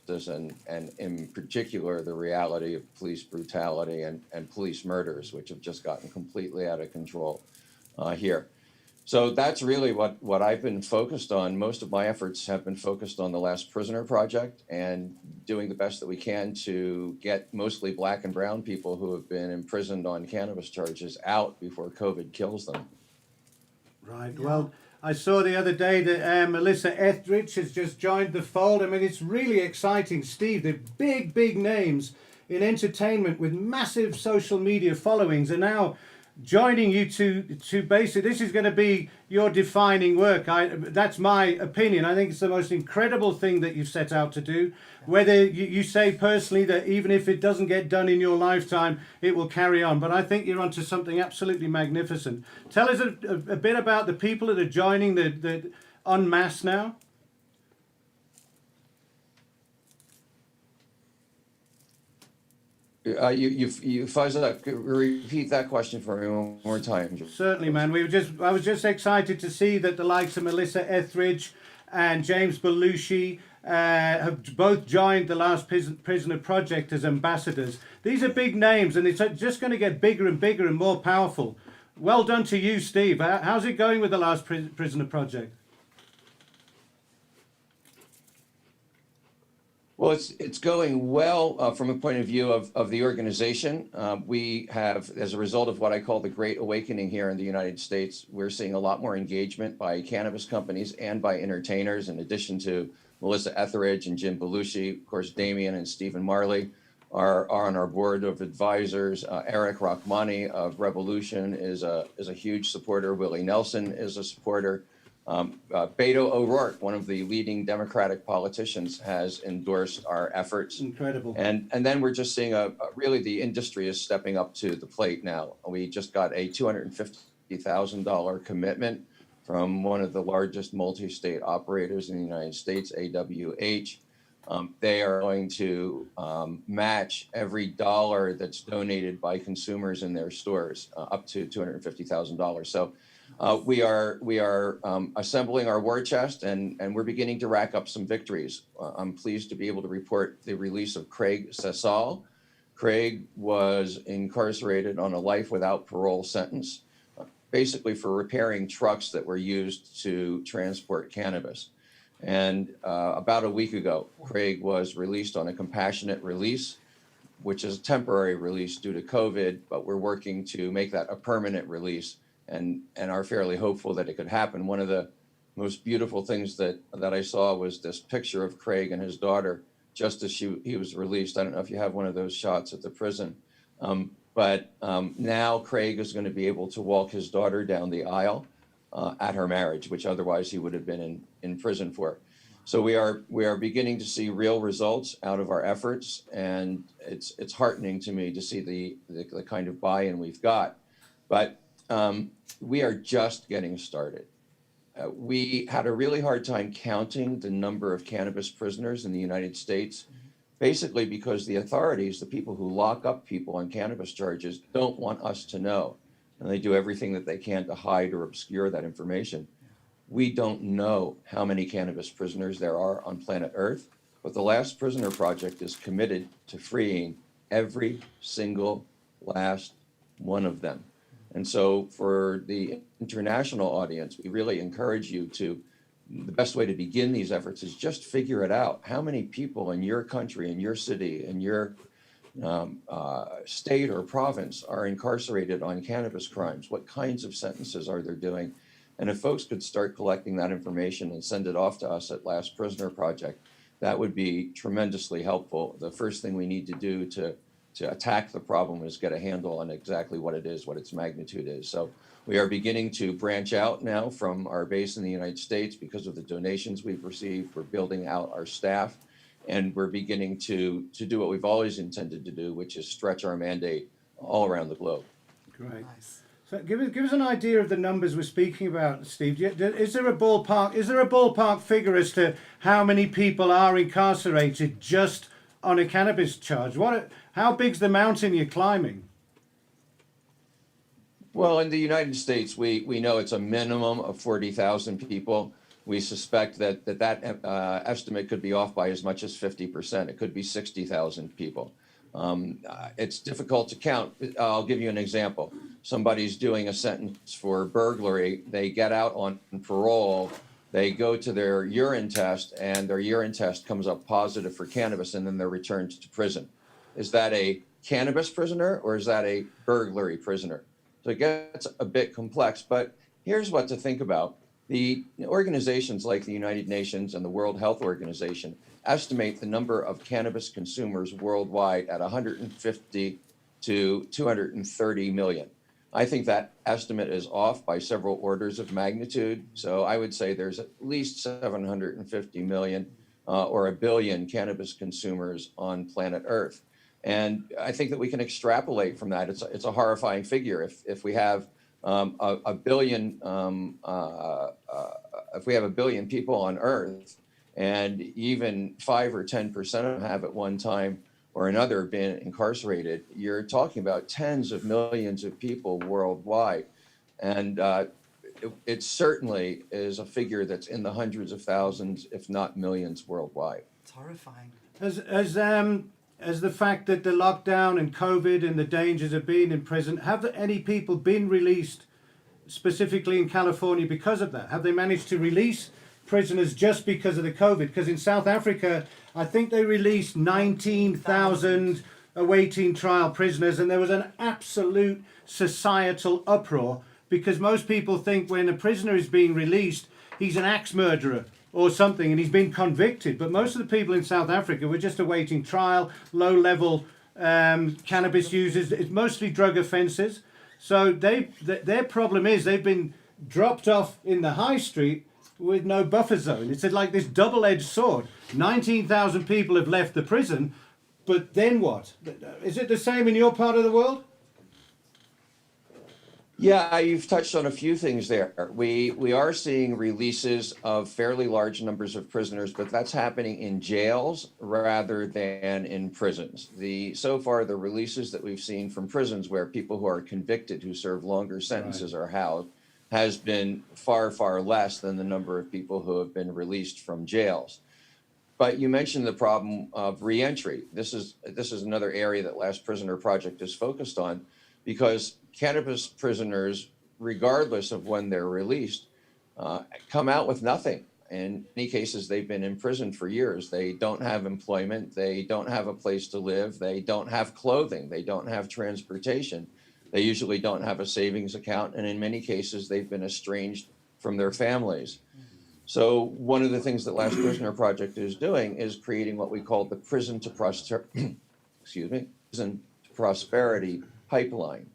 S8: and in particular, the reality of police brutality and police murders, which have just gotten completely out of control here. So that's really what I've been focused on. Most of my efforts have been focused on the Last Prisoner Project and doing the best that we can to get mostly Black and brown people who have been imprisoned on cannabis charges out before COVID kills them.
S1: Right. Yeah. Well, I saw the other day that Melissa Etheridge has just joined the fold. I mean, it's really exciting, Steve. The big names in entertainment with massive social media followings are now joining you to basically, this is going to be your defining work. That's my opinion. I think it's the most incredible thing that you've set out to do. Whether you say personally that even if it doesn't get done in your lifetime, it will carry on. But I think you're onto something absolutely magnificent. Tell us a bit about the people that are joining the en masse now.
S8: You fuzz it up. Repeat that question for me one more time.
S1: Certainly, man. I was just excited to see that the likes of Melissa Etheridge and James Belushi have both joined the Last Prisoner Project as ambassadors. These are big names, and it's just going to get bigger and bigger and more powerful. Well done to you, Steve. How's it going with the Last Prisoner Project?
S8: Well, it's going well from a point of view of the organization. We have, as a result of what I call the Great Awakening here in the United States, we're seeing a lot more engagement by cannabis companies and by entertainers, in addition to Melissa Etheridge and Jim Belushi. Of course, Damien and Stephen Marley are on our board of advisors. Eric Rachmani of Revolution is a huge supporter. Willie Nelson is a supporter. Beto O'Rourke, one of the leading Democratic politicians, has endorsed our efforts.
S1: Incredible.
S8: And then we're just seeing really the industry is stepping up to the plate now. We just got a $250,000 commitment from one of the largest multi-state operators in the United States, AWH. They are going to match every dollar that's donated by consumers in their stores, up to $250,000. So we are assembling our war chest, and we're beginning to rack up some victories. I'm pleased to be able to report the release of Craig Sessal. Craig was incarcerated on a life without parole sentence, basically for repairing trucks that were used to transport cannabis. And about a week ago, Craig was released on a compassionate release, which is a temporary release due to COVID, but we're working to make that a permanent release, and are fairly hopeful that it could happen. One of the most beautiful things that I saw was this picture of Craig and his daughter just as he was released. I don't know if you have one of those shots at the prison, but now Craig is going to be able to walk his daughter down the aisle at her marriage, which otherwise he would have been in prison for. So we are beginning to see real results out of our efforts, and it's heartening to me to see the kind of buy-in we've got. But we are just getting started. We had a really hard time counting the number of cannabis prisoners in the United States, basically because the authorities, the people who lock up people on cannabis charges, don't want us to know. And they do everything that they can to hide or obscure that information. We don't know how many cannabis prisoners there are on planet Earth, but the Last Prisoner Project is committed to freeing every single last one of them. And so for the international audience, we really encourage you to, the best way to begin these efforts is just figure it out. How many people in your country, in your city, in your state or province are incarcerated on cannabis crimes? What kinds of sentences are they doing? And if folks could start collecting that information and send it off to us at Last Prisoner Project, that would be tremendously helpful. The first thing we need to do to attack the problem is get a handle on exactly what it is, what its magnitude is. So we are beginning to branch out now from our base in the United States because of the donations we've received. We're building out our staff, and we're beginning to do what we've always intended to do, which is stretch our mandate all around the globe.
S1: Great.
S4: Nice.
S1: So give us an idea of the numbers we're speaking about, Steve. Is there a ballpark figure as to how many people are incarcerated just on a cannabis charge? How big's the mountain you're climbing?
S8: Well, in the United States, we know it's a minimum of 40,000 people. We suspect that estimate could be off by as much as 50%. It could be 60,000 people. It's difficult to count. I'll give you an example. Somebody's doing a sentence for burglary. They get out on parole. They go to their urine test, and their urine test comes up positive for cannabis, and then they're returned to prison. Is that a cannabis prisoner, or is that a burglary prisoner? So it gets a bit complex, but here's what to think about. The organizations like the United Nations and the World Health Organization estimate the number of cannabis consumers worldwide at 150 to 230 million. I think that estimate is off by several orders of magnitude. So I would say there's at least 750 million or a billion cannabis consumers on planet Earth. And I think that we can extrapolate from that. It's a horrifying figure. If we have a billion people on Earth, and even 5 or 10% of them have at one time or another been incarcerated, you're talking about tens of millions of people worldwide. And it certainly is a figure that's in the hundreds of thousands, if not millions worldwide.
S4: It's horrifying.
S1: As the fact that the lockdown and COVID and the dangers of being in prison, have any people been released specifically in California because of that? Have they managed to release prisoners just because of the COVID? Because in South Africa, I think they released 19,000 awaiting trial prisoners, and there was an absolute societal uproar because most people think when a prisoner is being released, he's an axe murderer or something, and he's been convicted. But most of the people in South Africa were just awaiting trial, low-level cannabis users. It's mostly drug offences. So their problem is they've been dropped off in the high street with no buffer zone. It's like this double-edged sword. 19,000 people have left the prison, but then what? Is it the same in your part of the world?
S8: Yeah, you've touched on a few things there. We are seeing releases of fairly large numbers of prisoners, but that's happening in jails rather than in prisons. So far, the releases that we've seen from prisons where people who are convicted, who serve longer sentences are housed, has been far, far less than the number of people who have been released from jails. But you mentioned the problem of reentry. This is another area that Last Prisoner Project is focused on, because cannabis prisoners, regardless of when they're released, come out with nothing. In many cases, they've been in prison for years. They don't have employment. They don't have a place to live. They don't have clothing. They don't have transportation. They usually don't have a savings account. And in many cases, they've been estranged from their families. So one of the things that Last Prisoner Project is doing is creating what we call the Prison to Prosperity pipeline.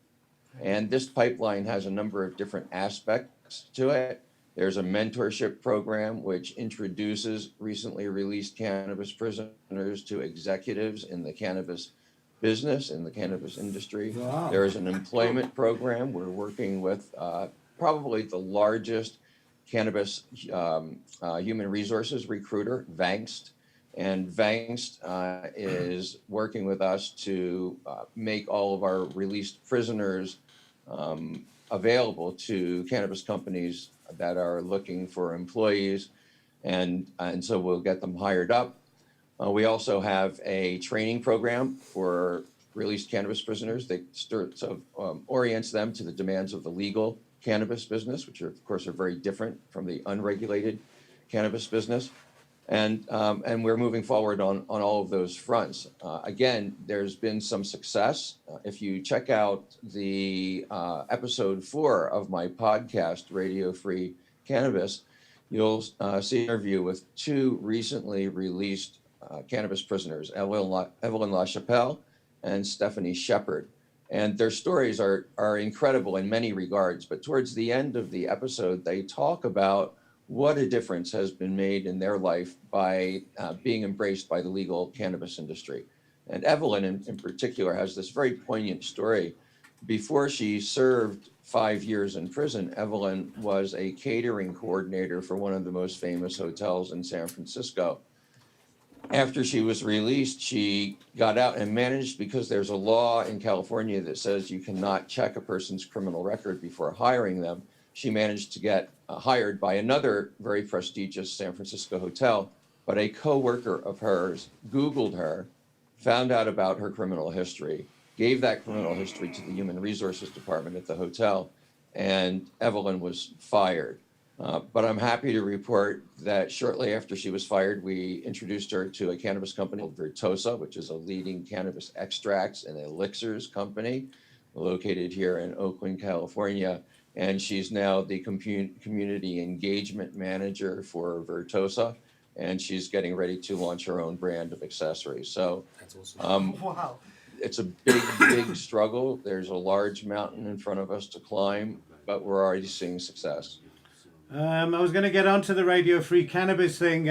S8: And this pipeline has a number of different aspects to it. There's a mentorship program which introduces recently released cannabis prisoners to executives in the cannabis business, in the cannabis industry.
S1: Wow.
S8: There is an employment program. We're working with probably the largest cannabis human resources recruiter, Vangst. And Vangst is working with us to make all of our released prisoners available to cannabis companies that are looking for employees. And so we'll get them hired up. We also have a training program for released cannabis prisoners that orients them to the demands of the legal cannabis business, which are, of course, are very different from the unregulated cannabis business. And we're moving forward on all of those fronts. Again, there's been some success. If you check out the episode 4 of my podcast, Radio Free Cannabis, you'll see an interview with 2 recently released cannabis prisoners, Evelyn LaChapelle and Stephanie Shepard. And their stories are incredible in many regards. But towards the end of the episode, they talk about what a difference has been made in their life by being embraced by the legal cannabis industry. And Evelyn in particular has this very poignant story. Before she served 5 years in prison, Evelyn was a catering coordinator for one of the most famous hotels in San Francisco. After she was released, she got out and managed, because there's a law in California that says you cannot check a person's criminal record before hiring them. She managed to get hired by another very prestigious San Francisco hotel, but a coworker of hers Googled her, found out about her criminal history, gave that criminal history to the human resources department at the hotel, and Evelyn was fired. But I'm happy to report that shortly after she was fired, we introduced her to a cannabis company called Virtuosa, which is a leading cannabis extracts and elixirs company located here in Oakland, California. And she's now the community engagement manager for Virtuosa, and she's getting ready to launch her own brand of accessories. So
S3: That's awesome.
S4: Wow.
S8: it's a big struggle. There's a large mountain in front of us to climb, but we're already seeing success.
S1: I was going to get onto the Radio Free Cannabis thing.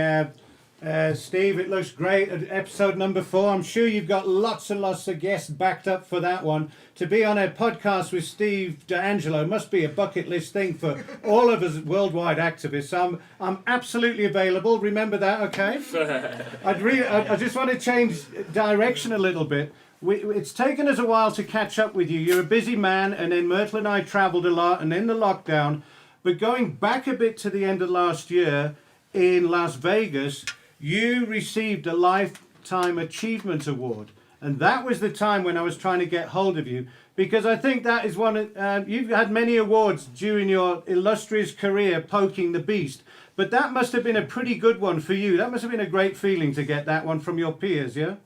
S1: Steve, it looks great at episode number 4. I'm sure you've got lots and lots of guests backed up for that one. To be on a podcast with Steve Deangelo must be a bucket list thing for all of us worldwide activists. I'm absolutely available. Remember that, okay? I just want to change direction a little bit. It's taken us a while to catch up with you. You're a busy man, and then Myrtle and I travelled a lot, and in the lockdown. But going back a bit to the end of last year in Las Vegas, you received a Lifetime Achievement Award. And that was the time when I was trying to get hold of you, because I think that is one of, you've had many awards during your illustrious career poking the beast. But that must have been a pretty good one for you. That must have been a great feeling to get that one from your peers, yeah?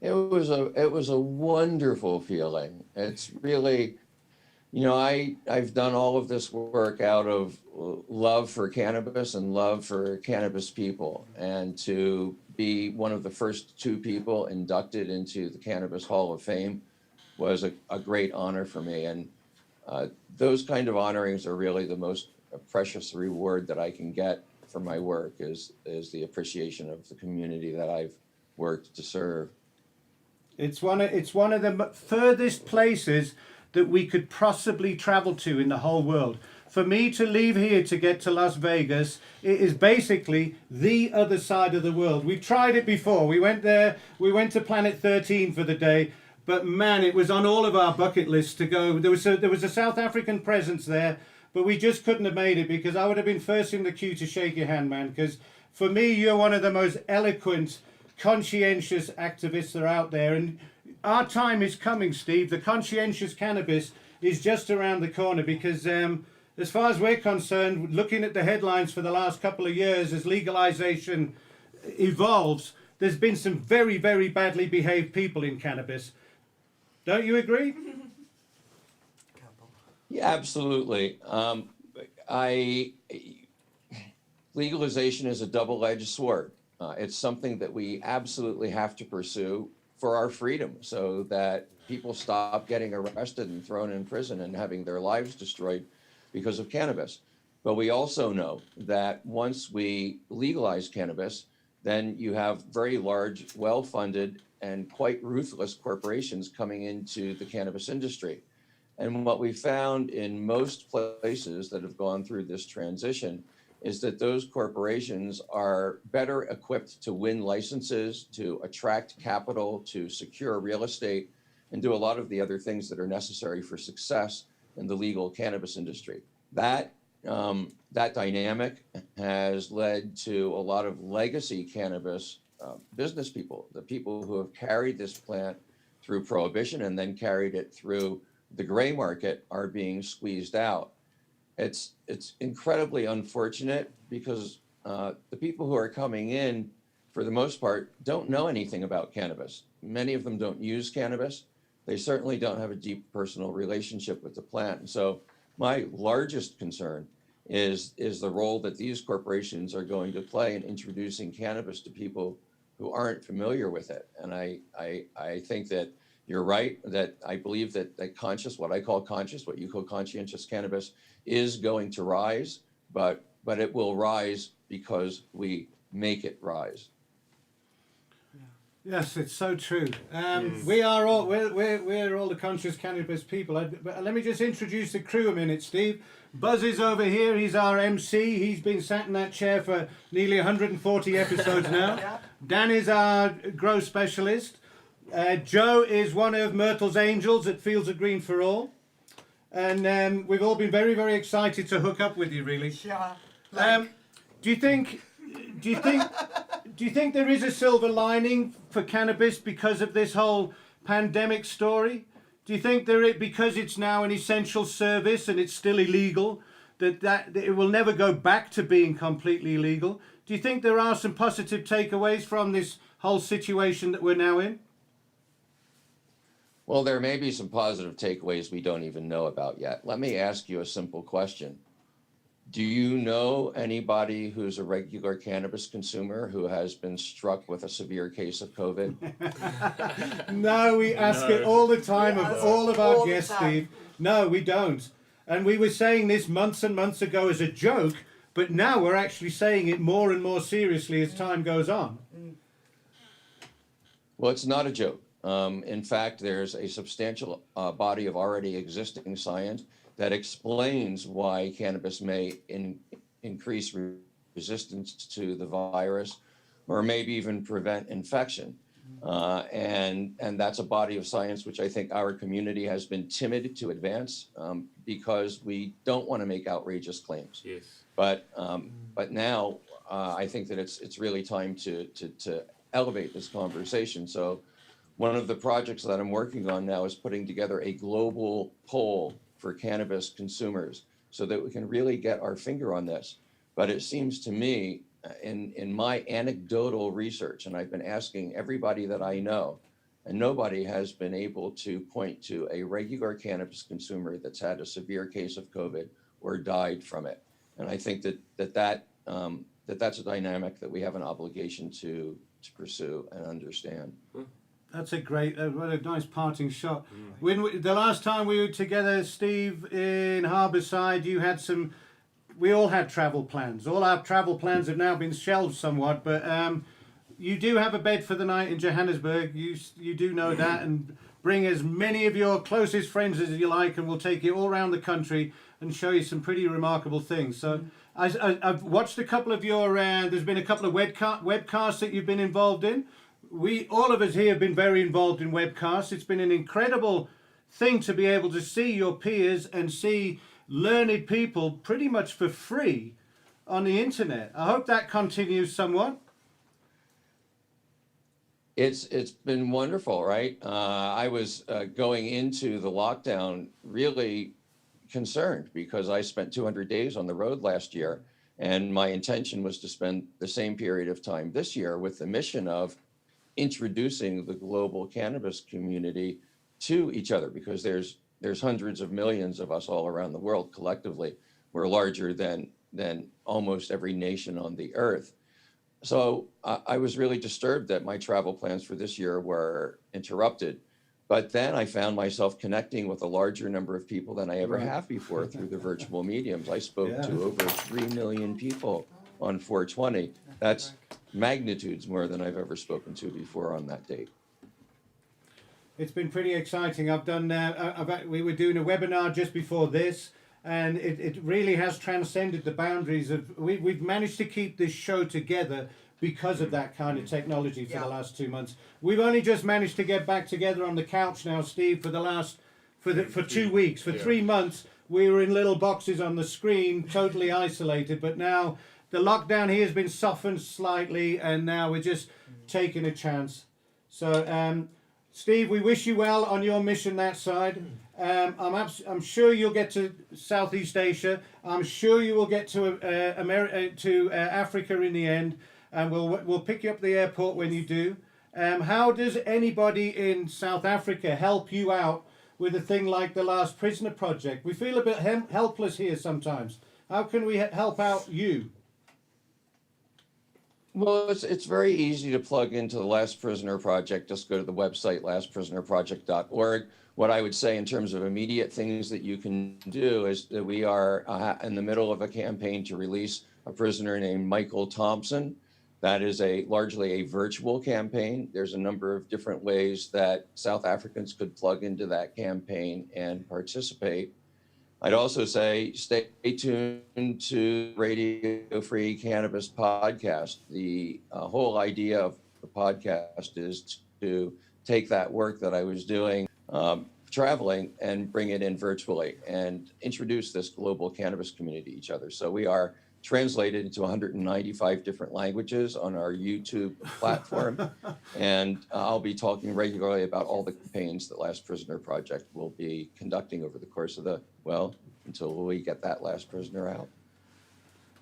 S8: It was a wonderful feeling. It's really, you know, I've done all of this work out of love for cannabis and love for cannabis people. And to be one of the first 2 people inducted into the Cannabis Hall of Fame was a great honor for me. And those kind of honorings are really the most precious reward that I can get for my work is the appreciation of the community that I've worked to serve.
S1: It's one of the furthest places that we could possibly travel to in the whole world. For me to leave here to get to Las Vegas, it is basically the other side of the world. We've tried it before. We went there, we went to Planet 13 for the day, but man, it was on all of our bucket lists to go. There was a South African presence there, but we just couldn't have made it, because I would have been first in the queue to shake your hand, man, because for me, you're one of the most eloquent, conscientious activists that are out there. And our time is coming, Steve. The conscientious cannabis is just around the corner, because as far as we're concerned, looking at the headlines for the last couple of years as legalization evolves, there's been some very, very badly behaved people in cannabis. Don't you agree?
S8: Yeah, absolutely. Legalization is a double-edged sword. It's something that we absolutely have to pursue for our freedom, so that people stop getting arrested and thrown in prison and having their lives destroyed. because of cannabis. But we also know that once we legalize cannabis, then you have very large, well-funded, and quite ruthless corporations coming into the cannabis industry. And what we found in most places that have gone through this transition is that those corporations are better equipped to win licenses, to attract capital, to secure real estate, and do a lot of the other things that are necessary for success in the legal cannabis industry. That dynamic has led to a lot of legacy cannabis business people, the people who have carried this plant through prohibition and then carried it through the gray market, are being squeezed out. It's incredibly unfortunate because the people who are coming in, for the most part, don't know anything about cannabis. Many of them don't use cannabis. They certainly don't have a deep personal relationship with the plant. And so my largest concern is the role that these corporations are going to play in introducing cannabis to people who aren't familiar with it. And I think that you're right, that I believe that what I call conscious, what you call conscientious cannabis, is going to rise, but it will rise because we make it rise.
S1: Yes, it's so true. We're all the conscious cannabis people. But let me just introduce the crew a minute, Steve. Buzz is over here. He's our MC. He's been sat in that chair for nearly 140 episodes now.
S4: Yeah.
S1: Dan is our growth specialist. Joe is one of Myrtle's angels at Fields of Green for All. And we've all been very, very excited to hook up with you, really.
S4: Yeah.
S1: Do you think there is a silver lining for cannabis because of this whole pandemic story? Do you think because it's now an essential service and it's still illegal, that it will never go back to being completely illegal? Do you think there are some positive takeaways from this whole situation that we're now in?
S8: Well, there may be some positive takeaways we don't even know about yet. Let me ask you a simple question. Do you know anybody who's a regular cannabis consumer who has been struck with a severe case of COVID?
S1: No, we ask it all the time of all of our guests, Steve. No, we don't. And we were saying this months and months ago as a joke, but now we're actually saying it more and more seriously as time goes on.
S8: Well, it's not a joke. In fact, there's a substantial body of already existing science that explains why cannabis may increase resistance to the virus, or maybe even prevent infection. And that's a body of science which I think our community has been timid to advance because we don't want to make outrageous claims.
S3: Yes.
S8: But now I think that it's really time to elevate this conversation. So one of the projects that I'm working on now is putting together a global poll for cannabis consumers so that we can really get our finger on this. But it seems to me, in my anecdotal research, and I've been asking everybody that I know, and nobody has been able to point to a regular cannabis consumer that's had a severe case of COVID or died from it. And I think that's a dynamic that we have an obligation to pursue and understand.
S1: That's a great, what a nice parting shot. When the last time we were together, Steve, in Harbourside, we all had travel plans. All our travel plans have now been shelved somewhat, but you do have a bed for the night in Johannesburg. You do know that, and bring as many of your closest friends as you like, and we'll take you all around the country and show you some pretty remarkable things. So I've watched a couple of your, there's been a couple of webcasts that you've been involved in. All of us here have been very involved in webcasts. It's been an incredible thing to be able to see your peers and see learned people pretty much for free on the internet. I hope that continues somewhat.
S8: It's been wonderful, right? I was going into the lockdown really concerned because I spent 200 days on the road last year, and my intention was to spend the same period of time this year with the mission of introducing the global cannabis community to each other, because there's hundreds of millions of us all around the world collectively. We're larger than almost every nation on the earth. So I was really disturbed that my travel plans for this year were interrupted. But then I found myself connecting with a larger number of people than I ever
S1: Right.
S8: have before through the virtual mediums. I spoke
S1: Yeah.
S8: to over 3 million people on 420. That's magnitudes more than I've ever spoken to before on that date.
S1: It's been pretty exciting. I've done. We were doing a webinar just before this, and it really has transcended the boundaries of. We've managed to keep this show together because of that kind of technology for
S4: Yeah.
S1: the last 2 months. We've only just managed to get back together on the couch now, Steve, for 2 weeks. For 3 months, we were in little boxes on the screen, totally isolated. But now the lockdown here has been softened slightly, and now we're just taking a chance. So. Steve, we wish you well on your mission that side. I'm sure you'll get to Southeast Asia. I'm sure you will get to Africa in the end, and we'll pick you up at the airport when you do. How does anybody in South Africa help you out with a thing like the Last Prisoner Project? We feel a bit helpless here sometimes. How can we help out you?
S8: Well, it's very easy to plug into the Last Prisoner Project. Just go to the website, lastprisonerproject.org. What I would say in terms of immediate things that you can do is that we are in the middle of a campaign to release a prisoner named Michael Thompson. That is largely a virtual campaign. There's a number of different ways that South Africans could plug into that campaign and participate. I'd also say stay tuned to Radio Free Cannabis podcast. The whole idea of the podcast is to take that work that I was doing traveling and bring it in virtually and introduce this global cannabis community to each other. So we are translated into 195 different languages on our YouTube platform. And I'll be talking regularly about all the campaigns that Last Prisoner Project will be conducting over the course of until we get that last prisoner out.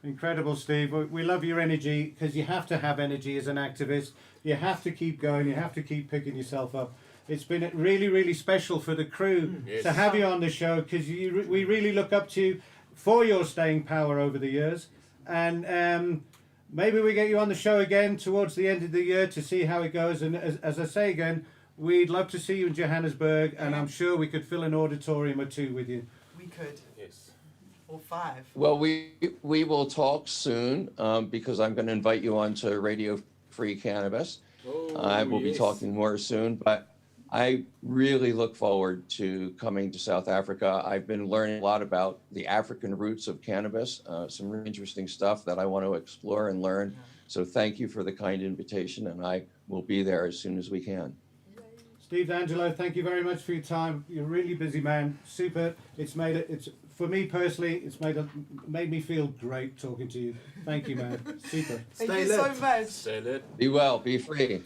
S1: Incredible, Steve. We love your energy, because you have to have energy as an activist. You have to keep going. You have to keep picking yourself up. It's been really, really special for the crew to have you on the show, because we really look up to you for your staying power over the years. And maybe we get you on the show again towards the end of the year to see how it goes. And as I say again, we'd love to see you in Johannesburg, and I'm sure we could fill an auditorium or two with you.
S4: We could.
S3: Yes.
S4: Or 5.
S8: Well, we will talk soon because I'm going to invite you on to Radio Free Cannabis. I will be talking more soon, but I really look forward to coming to South Africa. I've been learning a lot about the African roots of cannabis, some really interesting stuff that I want to explore and learn. So thank you for the kind invitation, and I will be there as soon as we can.
S1: Steve Deangelo, thank you very much for your time. You're a really busy man. Super. For me personally, it's made me feel great talking to you. Thank you, man. Super.
S4: Thank you so much.
S3: Say it.
S8: Be well, be free.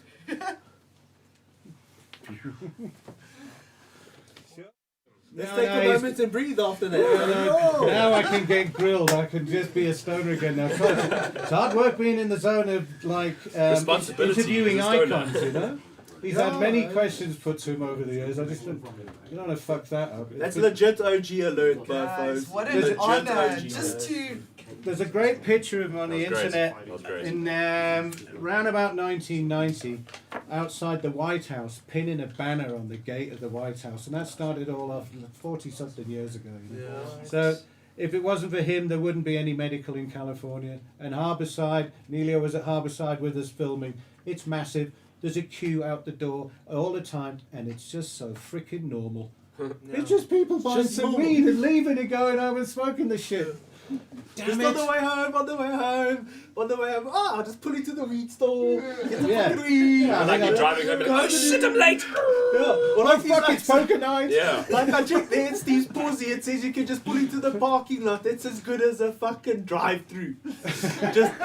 S2: Let's take a moment and breathe after that.
S1: Now I can get grilled. I can just be a stoner again now. It's hard work being in the zone of
S3: Responsibility
S1: interviewing
S3: as a stoner.
S1: icons, you know? He's had many questions put to him over the years. I just don't want to fuck that up.
S2: That's legit OG alert,
S4: Guys,
S2: folks.
S4: what an
S2: Legit
S4: honor.
S2: OG
S4: Just
S2: alert.
S4: to...
S1: There's a great picture of him on the
S3: That was great.
S1: internet
S3: That was great.
S1: in around about 1990 outside the White House, pinning a banner on the gate of the White House, and that started all off 40-something years ago. You know? So if it wasn't for him, there wouldn't be any medical in California. And Harborside, Neilio was at Harborside with us filming. It's massive. There's a queue out the door all the time, and it's just so freaking normal. It's just people buying
S2: Just
S1: some
S2: normal.
S1: weed and leaving and going home and smoking the shit.
S2: Just on the way home, on the way home. I'll just pull into the weed store. Get the
S1: Yeah.
S2: fucking weed.
S1: Yeah,
S3: Like you're driving home and
S2: Go
S3: oh
S2: to
S3: shit,
S2: the-
S3: I'm late.
S2: Yeah. Well,
S1: Oh fuck, it's poker night!
S3: Yeah.
S2: Like I checked there, Steve's pawsy, it says you can just pull into the parking lot. It's as good as a fucking drive-through. Just